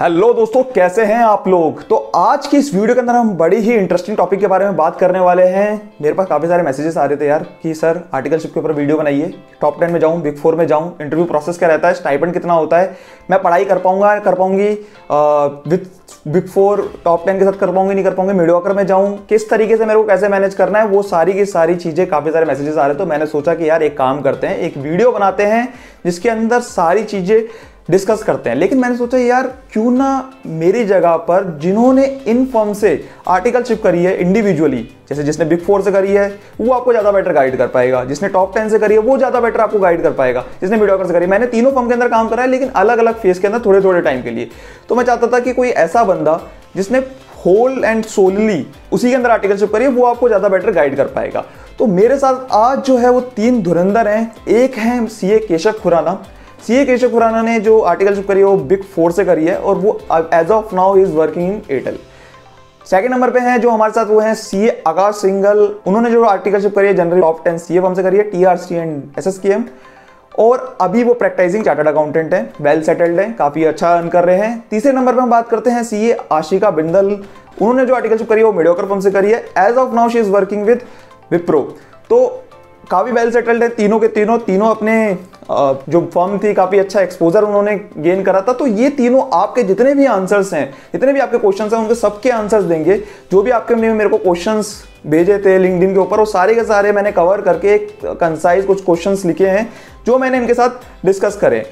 Hello दोस्तों, कैसे हैं आप लोग। तो आज की इस वीडियो के अंदर हम बड़ी ही इंटरेस्टिंग टॉपिक के बारे में बात करने वाले हैं। मेरे पास काफ़ी सारे मैसेजेस आ रहे थे यार कि सर आर्टिकलशिप के ऊपर वीडियो बनाइए, टॉप 10 में जाऊं, बिग 4 में जाऊं, इंटरव्यू प्रोसेस क्या रहता है, स्टाइपेंड कितना होता है, मैं पढ़ाई कर पाऊंगा कर पाऊंगी विद बिग 4 टॉप 10 के साथ कर पाऊंगी नहीं कर पाऊंगी, मीडियोकर में जाऊं, किस तरीके से मेरे को कैसे मैनेज करना है, वो सारी की सारी चीज़ें काफ़ी सारे मैसेजेस आ रहे। तो मैंने सोचा कि यार एक काम करते हैं, एक वीडियो बनाते हैं जिसके अंदर सारी चीज़ें डिस्कस करते हैं। लेकिन मैंने सोचा यार क्यों ना मेरी जगह पर जिन्होंने इन फर्म से आर्टिकलशिप करी है इंडिविजुअली, जैसे जिसने बिग 4 से करी है वो आपको ज्यादा बेटर गाइड कर पाएगा, जिसने टॉप 10 से करी है वो ज्यादा बेटर आपको गाइड कर पाएगा, जिसने मीडियोकर से करी है। मैंने तीनों फर्म के अंदर काम करा है लेकिन अलग अलग फेज के अंदर थोड़े थोड़े टाइम के लिए। तो मैं चाहता था कि कोई ऐसा बंदा जिसने होल एंड सोलली उसी के अंदर आर्टिकलशिप करी है वो आपको ज्यादा बेटर गाइड कर पाएगा। तो मेरे साथ आज जो है वो 3 धुरंधर हैं। एक है सीए केशव खुराना। सीए केशव खुराना ने जो आर्टिकलशिप करी है वो बिग 4 से करी है और वो as of now is working in Airtel. Second number पे हैं जो हमारे साथ वो हैं सीए आकाश सिंघल। उन्होंने जो आर्टिकलशिप करी है जनरल टॉप 10 सीए फर्म से करी है, टीआरसी एंड एसएसकेएम, और अभी वो प्रैक्टिसिंग चार्टर्ड अकाउंटेंट हैं, वेल सेटल्ड हैं, काफी अच्छा अर्न कर रहे हैं। तीसरे नंबर पे हम बात करते हैं सीए आशिका बिंदल। उन्होंने जो आर्टिकलशिप करी है वो मीडियोकर फर्म से करी है। As of now she is working with Wipro. तो काफी वेल सेटल्ड है तीनों के तीनों अपने जो फर्म थी काफी अच्छा एक्सपोजर उन्होंने गेन करा था। तो ये तीनों आपके जितने भी आंसर्स हैं, जितने भी आपके क्वेश्चंस हैं, उनके सबके आंसर्स देंगे। जो भी आपके मेरे को क्वेश्चंस भेजे थे लिंक्डइन के ऊपर वो सारे के सारे मैंने कवर करके एक कंसाइज कुछ क्वेश्चंस लिखे हैं जो मैंने इनके साथ डिस्कस करे।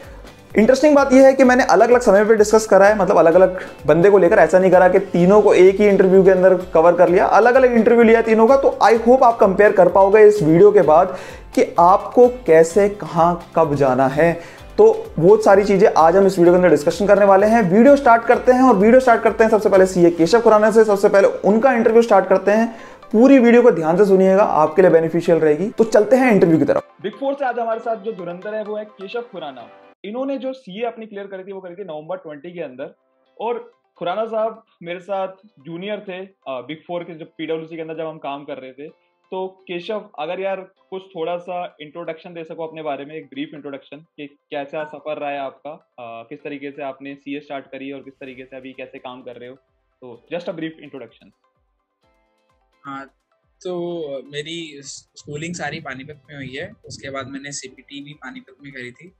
इंटरेस्टिंग बात यह है कि मैंने अलग अलग समय पे डिस्कस करा है, मतलब अलग अलग बंदे को लेकर, ऐसा नहीं करा कि तीनों को एक ही इंटरव्यू के अंदर कवर कर लिया, अलग अलग इंटरव्यू लिया तीनों का। तो आई होप आप कंपेयर कर पाओगे इस वीडियो के बाद कि आपको कैसे कहां कब जाना है। तो वो सारी चीजें आज हम इस वीडियो के अंदर डिस्कशन करने वाले हैं। वीडियो स्टार्ट करते हैं, और वीडियो स्टार्ट करते हैं सबसे पहले सीए केशव खुराना से। सबसे पहले उनका इंटरव्यू स्टार्ट करते हैं। पूरी वीडियो को ध्यान से सुनिएगा, आपके लिए बेनिफिशियल रहेगी। तो चलते हैं इंटरव्यू की तरफ। बिग 4 से आज हमारे साथ जो धुरंधर है वो है केशव खुराना। इन्होंने जो सीए अपनी क्लियर करी थी वो करी थी नवंबर 20 के अंदर। और खुराना साहब मेरे साथ जूनियर थे बिग 4 के, जब पीडब्ल्यूसी के अंदर जब हम काम कर रहे थे। तो केशव, अगर यार कुछ थोड़ा सा इंट्रोडक्शन दे सको अपने बारे में, एक ब्रीफ इंट्रोडक्शन कि कैसा सफर रहा है आपका, किस तरीके से आपने सीए स्टार्ट करी और किस तरीके से अभी कैसे काम कर रहे हो। तो जस्ट अ ब्रीफ इंट्रोडक्शन। हाँ, तो मेरी स्कूलिंग सारी पानीपत में हुई है। उसके बाद मैंने सीपीटी भी पानीपत में करी थी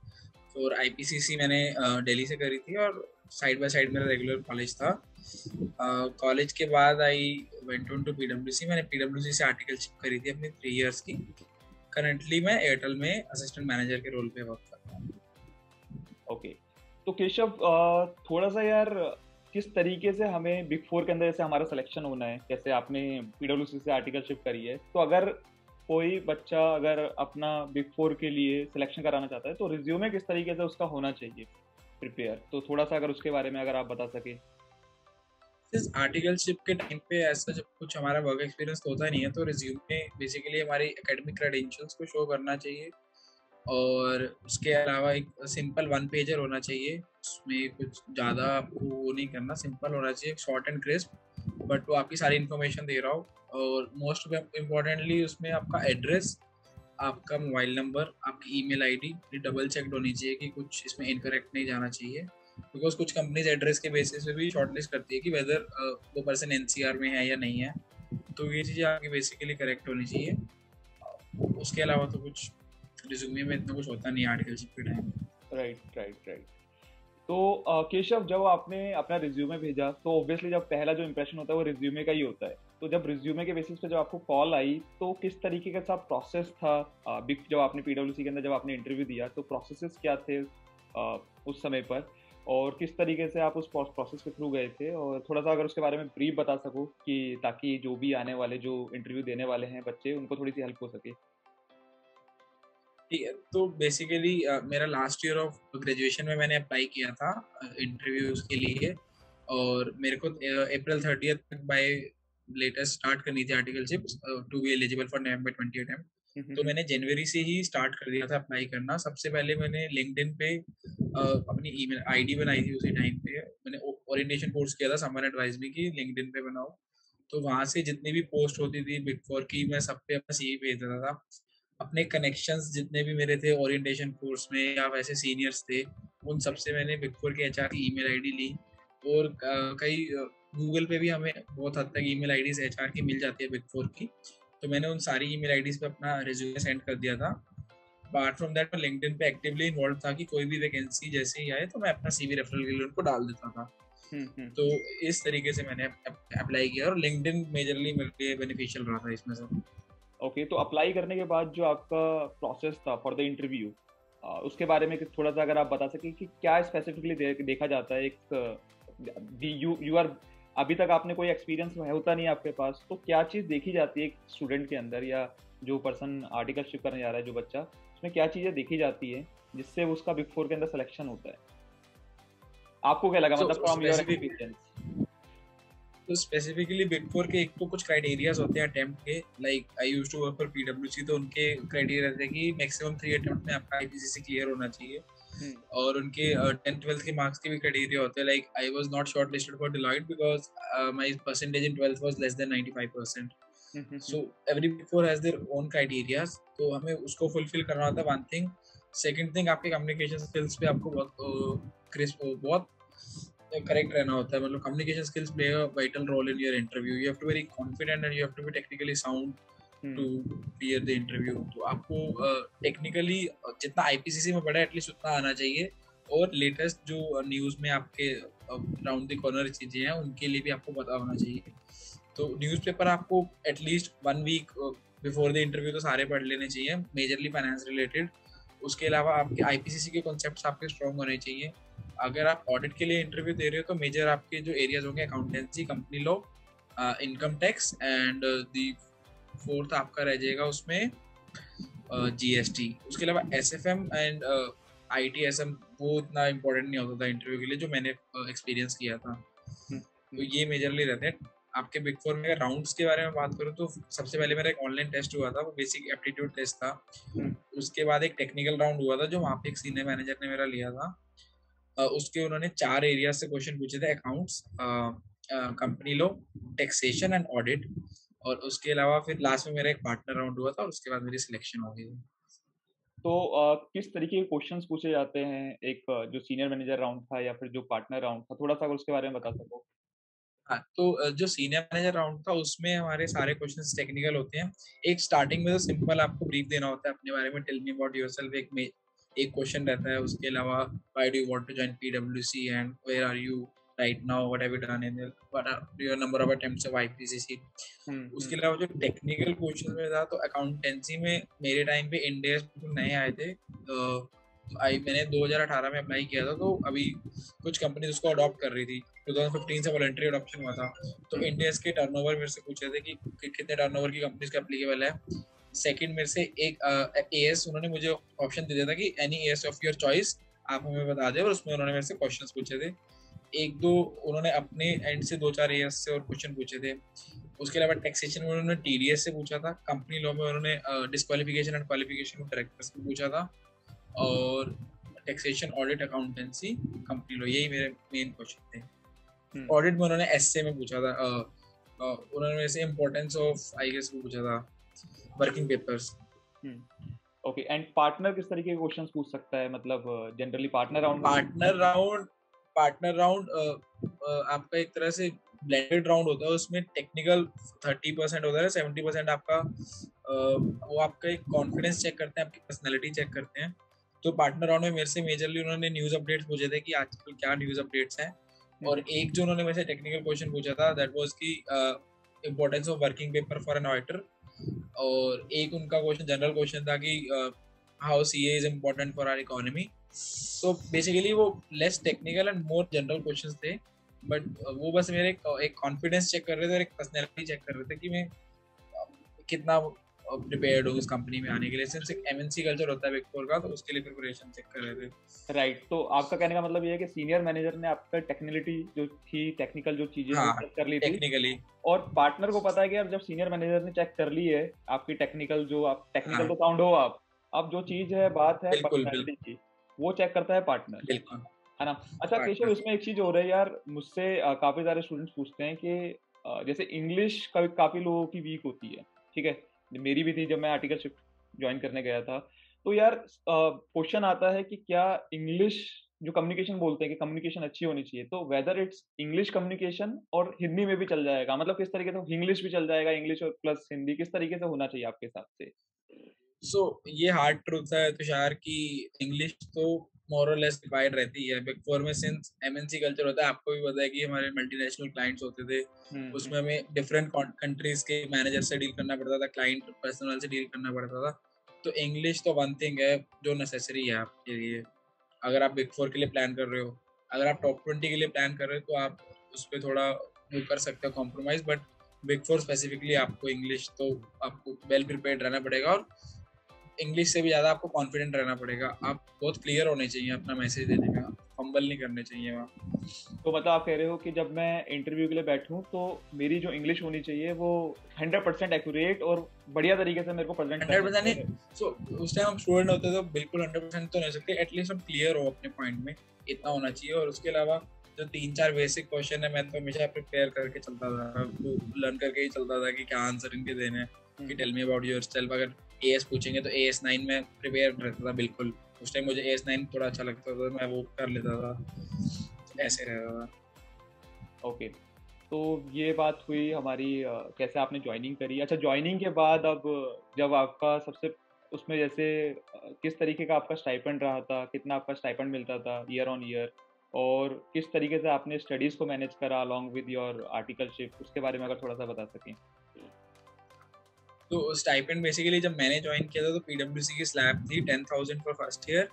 और आईपीसीसी मैंने दिल्ली से करी थी, और साइड बाय साइड मेरा रेगुलर कॉलेज था। कॉलेज के बाद आई वेंट ऑन टू पीडब्ल्यूसी। मैंने पीडब्ल्यूसी से आर्टिकलशिप करी थी अपनी 3 इयर्स की। करंटली मैं एयरटेल में असिस्टेंट मैनेजर के रोल पे वर्क कर रहा हूँ। ओके, तो केशव थोड़ा सा यार किस तरीके से हमें बिग 4 के अंदर जैसे हमारा सिलेक्शन होना है, जैसे आपने पीडब्ल्यूसी से आर्टिकलशिप करी है, तो अगर कोई बच्चा अगर अपना बिग 4 के लिए सिलेक्शन कराना चाहता है तो रिज्यूमे किस तरीके से उसका होना चाहिए प्रिपेयर, तो थोड़ा सा अगर उसके बारे में अगर आप बता सके। इस आर्टिकलशिप के टाइम पे ऐसा जब कुछ हमारा वर्क एक्सपीरियंस होता नहीं है, तो रिज्यूमे बेसिकली हमारी एकेडमिक क्रेडेंशियल्स को शो करना चाहिए। और उसके अलावा एक सिंपल 1 पेजर होना चाहिए। उसमें कुछ ज़्यादा आपको वो नहीं करना, सिंपल होना चाहिए, शॉर्ट एंड क्रिस्प, बट वो आपकी सारी इन्फॉर्मेशन दे रहा हो। और मोस्ट इम्पॉर्टेंटली उसमें आपका एड्रेस, आपका मोबाइल नंबर, आपकी ईमेल आईडी डबल चेक्ड होनी चाहिए कि कुछ इसमें इनकरेक्ट नहीं जाना चाहिए। बिकॉज कुछ कंपनीज एड्रेस के बेसिस पे भी शॉर्टलिस्ट करती है कि वेदर वो पर्सन एनसीआर में है या नहीं है। तो ये चीज़ें आपकी बेसिकली करेक्ट होनी चाहिए। उसके अलावा तो कुछ रिज्यूमे में इतना कुछ होता नहीं आर्टिकलशिप के टाइम। Right right right. तो केशव, जब आपने अपना रिज्यूमे भेजा तो ऑब्वियसली जब पहला जो इंप्रेशन होता है वो रिज्यूमे का ही होता है। तो जब रिज्यूमे के बेसिस पे जब आपको कॉल आई तो किस तरीके का सब प्रोसेस था, जब आपने पीडब्ल्यूसी के अंदर जब आपने इंटरव्यू दिया तो प्रोसेसेस क्या थे उस समय पर, और किस तरीके से आप उस प्रोसेस के थ्रू गए थे, और थोड़ा सा अगर उसके बारे में ब्रीफ बता सको कि ताकि जो भी आने वाले जो इंटरव्यू देने वाले हैं बच्चे, उनको थोड़ी सी हेल्प हो सके। ठीक है, तो बेसिकली मेरा लास्ट ईयर ऑफ ग्रेजुएशन में मैंने अप्लाई किया था इंटरव्यूज के लिए। और मेरे को अप्रैल 30 तक बाय लेटेस्ट स्टार्ट करनी थी articleship to be eligible for November 20 तो मैंने जनवरी से ही स्टार्ट कर दिया था अप्लाई करना। सबसे पहले मैंने लिंक्डइन पे अपनी ईमेल आईडी बनाई थी। उसी टाइम पे मैंने ओरिएंटेशन कोर्स किया था समवन एडवाइज मी कि लिंक्डइन पे बनाओ। तो वहां से जितनी भी पोस्ट होती थी बिग 4 की, मैं सब पे अपना सीवी भेज देता था। अपने कनेक्शंस जितने भी मेरे थे ओरिएंटेशन कोर्स में या वैसे सीनियर्स थे, उन सबसे मैंने बिग 4 के एचआर की ईमेल आईडी ली। और कई गूगल पे भी हमें बहुत हद तक ईमेल आईडीज एचआर की मिल जाती है बिग फोर की, तो मैंने उन सारी ईमेल आईडीज पे अपना रिज्यूमे सेंड कर दिया था। अपार्ट फ्रॉम दैट मैं लिंक्डइन पे एक्टिवली इन्वॉल्व था कि कोई भी वैकेंसी जैसे ही आए तो मैं अपना सीवी रेफरल के लिए उनको डाल देता था। तो हम्म। इस तरीके से मैंने अप्लाई किया और लिंक्डइन मेजरली मेरे लिए बेनिफिशियल रहा था इसमें से। ओके, तो अप्लाई करने के बाद जो आपका प्रोसेस था फॉर द इंटरव्यू, उसके बारे में थोड़ा सा अगर आप बता सकें कि क्या स्पेसिफिकली देखा जाता है। एक यू यू आर अभी तक आपने कोई एक्सपीरियंस होता नहीं है आपके पास, तो क्या चीज़ देखी जाती है एक स्टूडेंट के अंदर, या जो पर्सन आर्टिकलशिप करने जा रहा है जो बच्चा, उसमें क्या चीज़ें देखी जाती है जिससे उसका बिग फोर के अंदर सिलेक्शन होता है? आपको क्या लगा, तो मतलब फ्रॉम योर स्पेसिफिक एक्सपीरियंस? तो स्पेसिफिकली बिग फोर के एक तो कुछ क्राइटेरियाज होते हैं अटेम्प्ट के। Like I used to work for पीडब्ल्यूसी, तो उनके क्राइटेरिया रहते हैं कि मैक्सिमम 3 अटेम्प्ट में आपका आईपीसीसी क्लियर होना चाहिए। और उनके 10th 12th के मार्क्स के भी क्राइटेरिया होते हैं। Like I was not shortlisted for Deloitte because my percentage in 12th was less than 95%। So every big four has their own criterias, तो हमें उसको फुलफिल करना होता है, वन थिंग। सेकंड थिंग, आपके कम्युनिकेशन स्किल्स पे आपको बहुत क्रिस्प, बहुत करेक्ट रहना होता है। मतलब communication skills play a vital role in your interview. You have to very confident and you have to be technically sound to clear the interview. तो आपको टेक्निकली जितना आईपीसीसी में पढ़ा है एटलीस्ट उतना आना चाहिए। और लेटेस्ट जो न्यूज़ में आपके राउंड द कॉर्नर चीज़ें हैं उनके लिए भी आपको पता होना चाहिए। तो न्यूज़पेपर आपको at least 1 week before the interview तो सारे पढ़ लेने चाहिए, मेजरली फाइनेंस रिलेटेड। उसके अलावा आपके आईपीसीसी के कॉन्सेप्ट्स आपके स्ट्रॉन्ग होने चाहिए। अगर आप ऑडिट के लिए इंटरव्यू दे रहे हो तो मेजर आपके जो एरियाज होंगे accountancy, company law, income tax and the fourth आपका रह जाएगा उसमें जीएसटी। उसके अलावा एसएफएम एंड आईटीएसएम वो इतना इंपॉर्टेंट नहीं होता था इंटरव्यू के लिए, जो मैंने एक्सपीरियंस किया था। तो ये मेजरली रहते हैं आपके बिग फोर में। अगर राउंड्स के बारे में बात करूँ तो सबसे पहले मेरा एक ऑनलाइन टेस्ट हुआ था, वो बेसिक एप्टीट्यूड टेस्ट था। उसके बाद एक टेक्निकल राउंड हुआ था जो वहाँ पे एक सीनियर मैनेजर ने मेरा लिया था। उसके उन्होंने 4 एरिया से क्वेश्चन पूछे थे, accounts, company law, taxation and audit. और उसके अलावा फिर लास्ट में मेरा एक पार्टनर राउंड हुआ था और उसके बाद मेरी सिलेक्शन हो गई। तो किस तरीके के क्वेश्चंस पूछे जाते हैं, एक जो सीनियर मैनेजर राउंड था या फिर जो पार्टनर राउंड था, थोड़ा सा अगर उसके बारे में बता सको। हाँ, तो जो सीनियर मैनेजर राउंड था उसमें हमारे सारे क्वेश्चंस टेक्निकल होते हैं। एक स्टार्टिंग में तो सिंपल आपको ब्रीफ देना होता है अपने बारे में, टेल मी अबाउट योरसेल्फ, एक क्वेश्चन रहता है। उसके अलावा why do you want to join पीडब्ल्यूसी and where are you right now, what have you done in what are your number of attempts of IPCC. उसके अलावा जो टेक्निकल क्वेश्चन में था, तो अकाउंटेंसी में मेरे टाइम पे इंडिया बिल्कुल नए आए थे। मैंने 2018 में अप्लाई किया था, तो अभी कुछ कंपनी उसको अडॉप्ट कर रही थी। 2015 से वॉलंटरी अडॉप्शन हुआ था। तो इंडिया के टर्नओवर मेरे से पूछे थे कि कितने टर्नओवर की कंपनीज का एप्लीकेबल है। सेकंड मेरे से एक एएस उन्होंने मुझे ऑप्शन दे दिया था कि any as of your choice आप हमें बता दें, और उसमें उन्होंने मेरे से क्वेश्चंस पूछे थे। एक दो उन्होंने अपने एंड से 2 4 एएस से और क्वेश्चन पूछे थे। उसके अलावा टैक्सेशन में उन्होंने टीडीएस से पूछा था। कंपनी लॉ में उन्होंने disqualification and qualification of directors को पूछा था। और taxation, audit, accountancy, company law, यही मेरे मेन क्वेश्चन थे। ऑडिट में उन्होंने एसए में पूछा था। उन्होंने मेरे से इम्पोर्टेंस ऑफ आई गेस को पूछा था, working papers. Okay, and partner किस तरीके के क्वेश्चंस पूछ सकता है, मतलब जनरली पार्टनर राउंड में? पार्टनर राउंड आपका एक तरह से ब्लेंडेड राउंड होता है। उसमें टेक्निकल 30% होता है, 70% आपका वो आपका एक कॉन्फिडेंस चेक करते हैं, आपकी पर्सनैलिटी चेक करते हैं। तो पार्टनर राउंड में मेरे से मेजरली उन्होंने न्यूज अपडेट्स पूछे थे कि आजकल क्या न्यूज अपडेट्स हैं। और एक जो उन्होंने मेरे से टेक्निकल क्वेश्चन पूछा था, दैट वाज की importance of working paper for an auditor. और एक उनका क्वेश्चन जनरल क्वेश्चन था कि how CA is important for our economy. तो बेसिकली वो less technical and more general questions थे। बट वो बस मेरे एक कॉन्फिडेंस चेक कर रहे थे और एक पर्सनैलिटी चेक कर रहे थे कि मैं कितना प्रिपेयर्ड हूँ इस कंपनी में आने के लिए। सिंस एक एमएनसी कल्चर होता है बिग फोर का, तो उसके लिए प्रिपरेशन चेक कर रहे थे। राइट, तो आपका कहने का मतलब ये है कि सीनियर मैनेजर ने आपका टेक्निकलिटी जो थी, टेक्निकल जो चीजें वो चेक कर ली थी टेक्निकली। और पार्टनर को पता है कि अब जब सीनियर मैनेजर ने चेक कर ली है आपकी टेक्निकल, जो आप टेक्निकल तो साउंड हो आप, अब जो चीज है, बात है बिल्कुल पर्सनैलिटी बिल्कुल की, वो चेक करता है पार्टनर, बिल्कुल है ना? अच्छा केशव, पार्टनर। इसमें एक चीज हो रही है यार, मुझसे काफी सारे स्टूडेंट्स पूछते हैं कि जैसे इंग्लिश काफी लोगों की वीक होती है, ठीक है, मेरी भी थी जब मैं आर्टिकलशिप ज्वाइन करने गया था। तो यार क्वेश्चन आता है कि क्या इंग्लिश जो कम्युनिकेशन बोलते हैं कि कम्युनिकेशन अच्छी होनी चाहिए, तो वेदर इट्स इंग्लिश कम्युनिकेशन और हिंदी में भी चल जाएगा, मतलब किस तरीके से इंग्लिश भी चल जाएगा, इंग्लिश और प्लस हिंदी किस तरीके से होना चाहिए आपके हिसाब से? सो ये हार्ड ट्रूथ है तुषार की इंग्लिश तो मोर और लेस डिवाइड रहती है बिग फोर में, सिंस एमएनसी कल्चर होता है। आपको भी पता है कि हमारे मल्टीनेशनल क्लाइंट्स होते थे, हम्म। उसमें हमें डिफरेंट कंट्रीज के मैनेजर से डील करना पड़ता था, क्लाइंट पर्सनल से डील करना पड़ता था। तो इंग्लिश तो वन थिंग है जो नेसेसरी है आपके लिए, अगर आप बिग फोर के लिए प्लान कर रहे हो। अगर आप टॉप 20 के लिए प्लान कर रहे हो तो आप उस पर थोड़ा वो कर सकते हो compromise, but big four specifically आपको इंग्लिश तो आपको वेल प्रिपेयर्ड रहना पड़ेगा, और इंग्लिश से भी ज्यादा आपको कॉन्फिडेंट रहना पड़ेगा। आप बहुत क्लियर होने चाहिए अपना मैसेज देने में, फंबल नहीं करने चाहिए वहाँ। तो मतलब आप कह रहे हो कि जब मैं इंटरव्यू के लिए बैठूं तो मेरी जो इंग्लिश होनी चाहिए वो 100% एक्यूरेट और बढ़िया तरीके से मेरे को प्रेजेंट करनी 100% नहीं, चाहिए। सो उस टाइम हम स्टूडेंट होते तो बिल्कुल 100% तो नहीं सकते, एटलीस्ट हम क्लियर हो अपने पॉइंट में, इतना होना चाहिए। और उसके अलावा जो 3-4 बेसिक क्वेश्चन है, मैं तो हमेशा प्रिपेयर करके चलता था, वो लर्न करके ही चलता था कि क्या आंसर इनके देने हैं। कि टेल मी अबाउट योरसेल्फ, अगर एएस पूछेंगे तो एएस 9 में प्रिपेयर रहता था बिल्कुल। उस टाइम मुझे एएस 9 थोड़ा अच्छा लगता था, मैं वो कर लेता था, ऐसे रहता था। ओके, तो ये बात हुई हमारी कैसे आपने ज्वाइनिंग करी। अच्छा, ज्वाइनिंग के बाद अब जब आपका सबसे उसमें जैसे किस तरीके का आपका स्टाइपेंड रहा था, कितना आपका स्टाइपेंड मिलता था ईयर ऑन ईयर, और किस तरीके से आपने स्टडीज़ को मैनेज करा अलॉन्ग विद योर आर्टिकलशिप, उसके बारे में अगर थोड़ा सा बता सकें। तो स्टाइपेंड बेसिकली जब मैंने ज्वाइन किया था तो पीडब्ल्यूसी की स्लैब थी 10,000 for first year,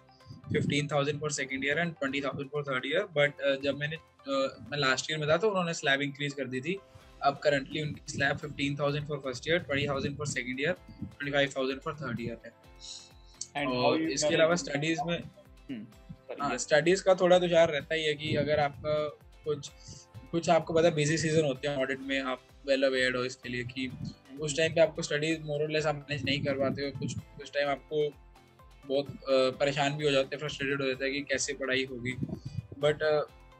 15,000 for second year and 20,000 for third year. But जब मैं लास्ट ईयर में था तो उन्होंने स्लैब इंक्रीज कर दी थी। अब करंटली उनकी slab 15,000 for first year, 20,000 for second year, 25,000 for third year है। एंड हाउ और यू इसके मैनेज। अलावा स्टडीज में, हाँ सॉरी। स्टडीज का थोड़ा तुषार रहता ही है कि अगर आपका कुछ कुछ आपको पता है बिजी सीजन होते हैं ऑडिट में, आप वेल अवेयर्ड हो इसके लिए कि उस टाइम पे आपको स्टडीज मोर और लेस आप मैनेज नहीं कर पाते हो। कुछ टाइम आपको बहुत परेशान भी हो जाते हैं, फ्रस्ट्रेटेड हो जाता है कि कैसे पढ़ाई होगी। बट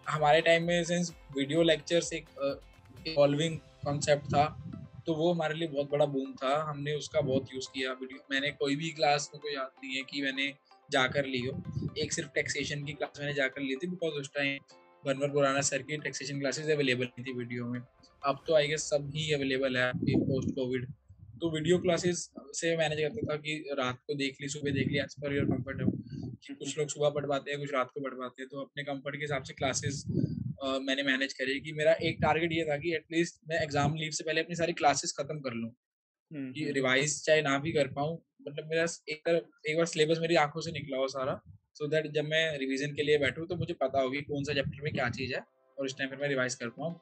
हमारे टाइम में सिंस वीडियो लेक्चर्स एक इवॉल्विंग कॉन्सेप्ट था, तो वो हमारे लिए बहुत बड़ा बूम था, हमने उसका बहुत यूज़ किया। वीडियो मैंने कोई भी क्लास में, कोई याद नहीं है कि मैंने जाकर ली हो, एक सिर्फ टैक्सेशन की क्लास मैंने जाकर ली थी, बिकॉज उस टाइम बनवर पुराना सर की टैक्सेशन क्लासेस अवेलेबल नहीं थी वीडियो में। अब तो आई गेस सब ही अवेलेबल है पोस्ट कोविड। तो वीडियो क्लासेस से मैनेज करता था कि रात को देख ली, सुबह देख ली, एज पर योर कंफर्ट। कुछ लोग सुबह पढ़ पाते हैं, कुछ रात को पढ़ पाते हैं, तो अपने कंफर्ट के हिसाब से क्लासेस मैंने मैनेज करी। कि मेरा एक टारगेट ये था कि एटलीस्ट मैं एग्जाम लीव से पहले अपनी सारी क्लासेस खत्म कर लूँ, कि रिवाइज चाहे ना भी कर पाऊँ, मतलब मेरा एक बार सिलेबस मेरी आंखों से निकला हो सारा, सो दैट जब मैं रिवीजन के लिए बैठूँ तो मुझे पता होगी कौन सा चैप्टर में क्या चीज़ है, और इस टाइम पर मैं रिवाइज कर पाऊँ।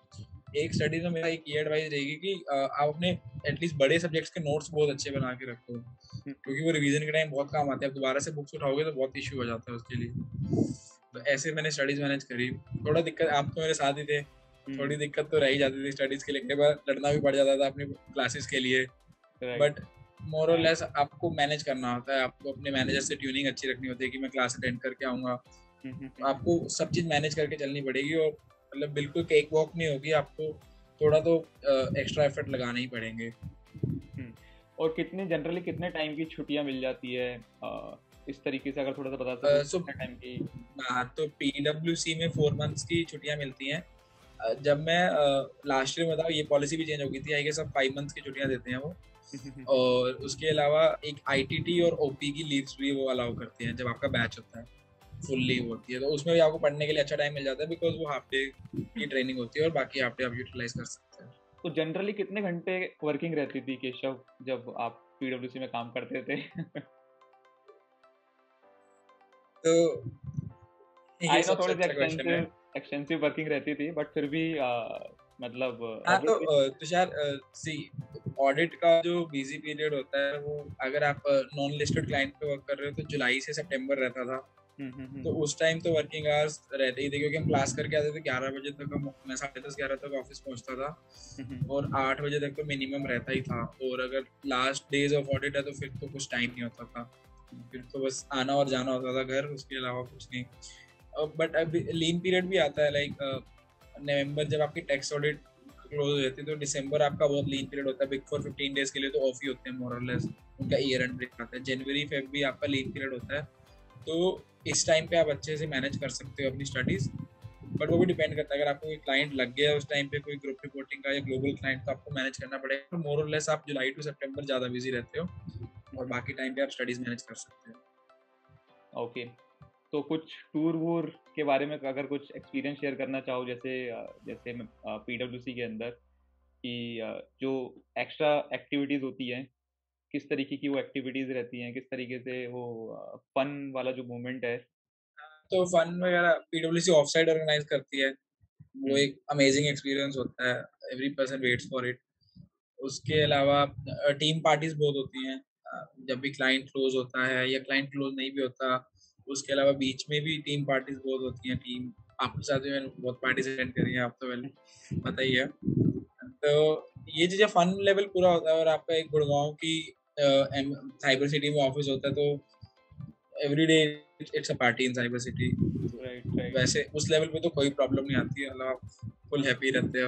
एक स्टडी में मेरा एक ये एडवाइस रहेगी कि आप अपने एटलीस्ट बड़े सब्जेक्ट्स के नोट्स बहुत अच्छे बना के रखो, क्योंकि वो रिवीजन के टाइम बहुत काम आते हैं। आप दोबारा से बुक्स उठाओगे तो बहुत इश्यू हो जाता है उसके लिए। तो ऐसे मैंने स्टडीज मैनेज करी। थोड़ा दिक्कत, आप तो मेरे साथ ही थे, थोड़ी दिक्कत तो रह ही जाती थी स्टडीज के लिए, कई बार लड़ना भी पड़ जाता था अपनी क्लासेस के लिए। बट मोर और लेस आपको मैनेज करना होता है, आपको अपने मैनेजर से ट्यूनिंग अच्छी रखनी होती है कि मैं क्लास अटेंड करके आऊँगा। आपको सब चीज़ मैनेज करके चलनी पड़ेगी, और मतलब बिल्कुल केक वॉक नहीं होगी, आपको थोड़ा तो एक्स्ट्रा एफर्ट लगाने ही पड़ेंगे। और जनरली कितने टाइम की छुट्टियां मिल जाती है इस तरीके से, अगर थोड़ा सा बता सकते कितने टाइम की? तो पीडब्ल्यूसी में 4 मंथ्स की छुट्टियां मिलती हैं। जब मैं लास्ट ईयर में था, ये पॉलिसी भी चेंज हो गई थी, आई गेस अब 5 मंथ्स की छुट्टियां देते हैं वो। और उसके अलावा एक आईटीटी और ओपी की लीव्स भी वो अलाउ करते हैं जब आपका बैच होता है, फुल लीव होती है, तो उसमें भी आपको पढ़ने के लिए अच्छा टाइम मिल जाता है, बिकॉज वो हाफ डे की ट्रेनिंग होती है और बाकी हाफ डे आप यूटिलाइज कर सकते हैं। तो जनरली कितने घंटे वर्किंग रहती थी केशव जब आप पीडब्ल्यूसी में काम करते थे? तो ये आई नो सबसे थोड़ी सी अच्छा क्वेश्चन है। एक्सटेंसिव वर्किंग रहती थी, बट फिर भी मतलब हाँ तो obviously- तुषार, सी ऑडिट का जो बिजी पीरियड होता है वो, अगर आप नॉन लिस्टेड क्लाइंट पे वर्क कर रहे हो तो जुलाई से सितंबर रहता था। तो उस टाइम तो वर्किंग आवर्स रहते ही थे, क्योंकि हम क्लास करके आते थे 11 बजे तक, मैं 10:30-11 तक ऑफिस पहुंचता था, और 8 बजे तक तो मिनिमम रहता ही था। और अगर लास्ट डेज ऑफ ऑडिट है तो फिर तो कुछ टाइम नहीं होता था, फिर तो बस आना और जाना होता था घर, उसके अलावा कुछ नहीं। बट अब लीन पीरियड भी आता है, लाइक नवंबर जब आपकी टैक्स ऑडिट क्लोज हो जाती है, तो दिसंबर आपका बहुत लीन पीरियड होता है। बिग फोर 15 डेज के लिए तो ऑफ ही होते हैं मोर और लेस, उनका ईयर एंड ब्रेक आता है। जनवरी फेब भी आपका लीन पीरियड होता है। तो इस टाइम पे आप अच्छे से मैनेज कर सकते हो अपनी स्टडीज, बट वो भी डिपेंड करता है। अगर आपको कोई क्लाइंट लग गया उस टाइम पे, कोई ग्रुप रिपोर्टिंग का या ग्लोबल क्लाइंट, तो आपको मैनेज करना पड़ेगा। मोर और लेस आप जुलाई टू सितंबर ज़्यादा बिजी रहते हो, और बाकी टाइम पे आप स्टडीज मैनेज कर सकते हो। ओके, तो कुछ टूर वूर के बारे में अगर कुछ एक्सपीरियंस शेयर करना चाहो, जैसे जैसे PwC के अंदर कि जो एक्स्ट्रा एक्टिविटीज़ होती हैं, किस तरीके की वो एक्टिविटीज़ रहती हैं, किस तरीके से वो फन वाला जो मोमेंट है। तो फन वगैरह पीडब्ल्यूसी ऑफ साइड ऑर्गेनाइज करती है, वो एक अमेजिंग एक्सपीरियंस होता है, every person waits for it. उसके अलावा टीम पार्टीज बहुत होती हैं, जब भी क्लाइंट क्लोज होता है या क्लाइंट क्लोज नहीं भी होता। उसके अलावा बीच में भी टीम पार्टीज बहुत होती हैं। टीम आपके साथ भी मैंने बहुत पार्टीज अटेंड करी है, आप तो वेल पता ही है। तो ये चीज़ें फन लेवल पूरा होता है। और आपका एक गुड़गांव की साइबर सिटी में ऑफिस होता है, तो every day it's a party in cyber city. Right. वैसे उस लेवल पे तो कोई प्रॉब्लम नहीं आती है, मतलब आप फुल हैप्पी रहते हैं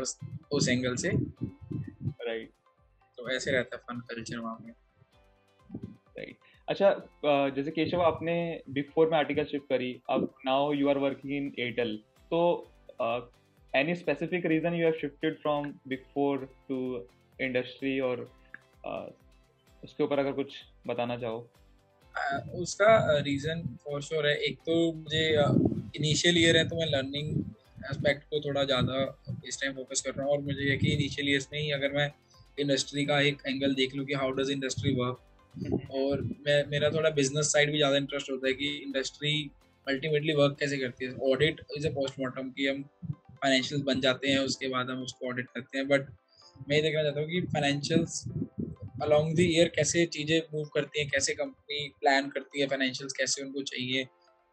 उस एंगल से। राइट। तो ऐसे रहता है फन कल्चर वहाँ पे। राइट। अच्छा, जैसे केशव आपने बिग फोर में आर्टिकलशिप करी, अब now you are working in Airtel, तो any specific reason you have shifted from big four to industry, और उसके ऊपर अगर कुछ बताना चाहो। उसका रीज़न फॉर श्योर है। एक तो मुझे इनिशियल ईयर है, तो मैं लर्निंग एस्पेक्ट को थोड़ा ज़्यादा इस टाइम फोकस कर रहा हूँ। और मुझे ये कि इनिशियल ईयर्स में ही अगर मैं इंडस्ट्री का एक एंगल देख लूँ कि हाउ डज इंडस्ट्री वर्क, और मेरा थोड़ा बिजनेस साइड भी ज़्यादा इंटरेस्ट होता है कि इंडस्ट्री अल्टीमेटली वर्क कैसे करती है। ऑडिट इज अ पोस्टमार्टम, कि हम फाइनेंशियल्स बन जाते हैं, उसके बाद हम उसको ऑडिट करते हैं। बट मैं ये देखना चाहता हूँ कि फाइनेंशियल्स अलोंग द ईयर कैसे चीज़ें मूव करती हैं, कैसे कंपनी प्लान करती है फाइनेंशियल्स, कैसे उनको चाहिए,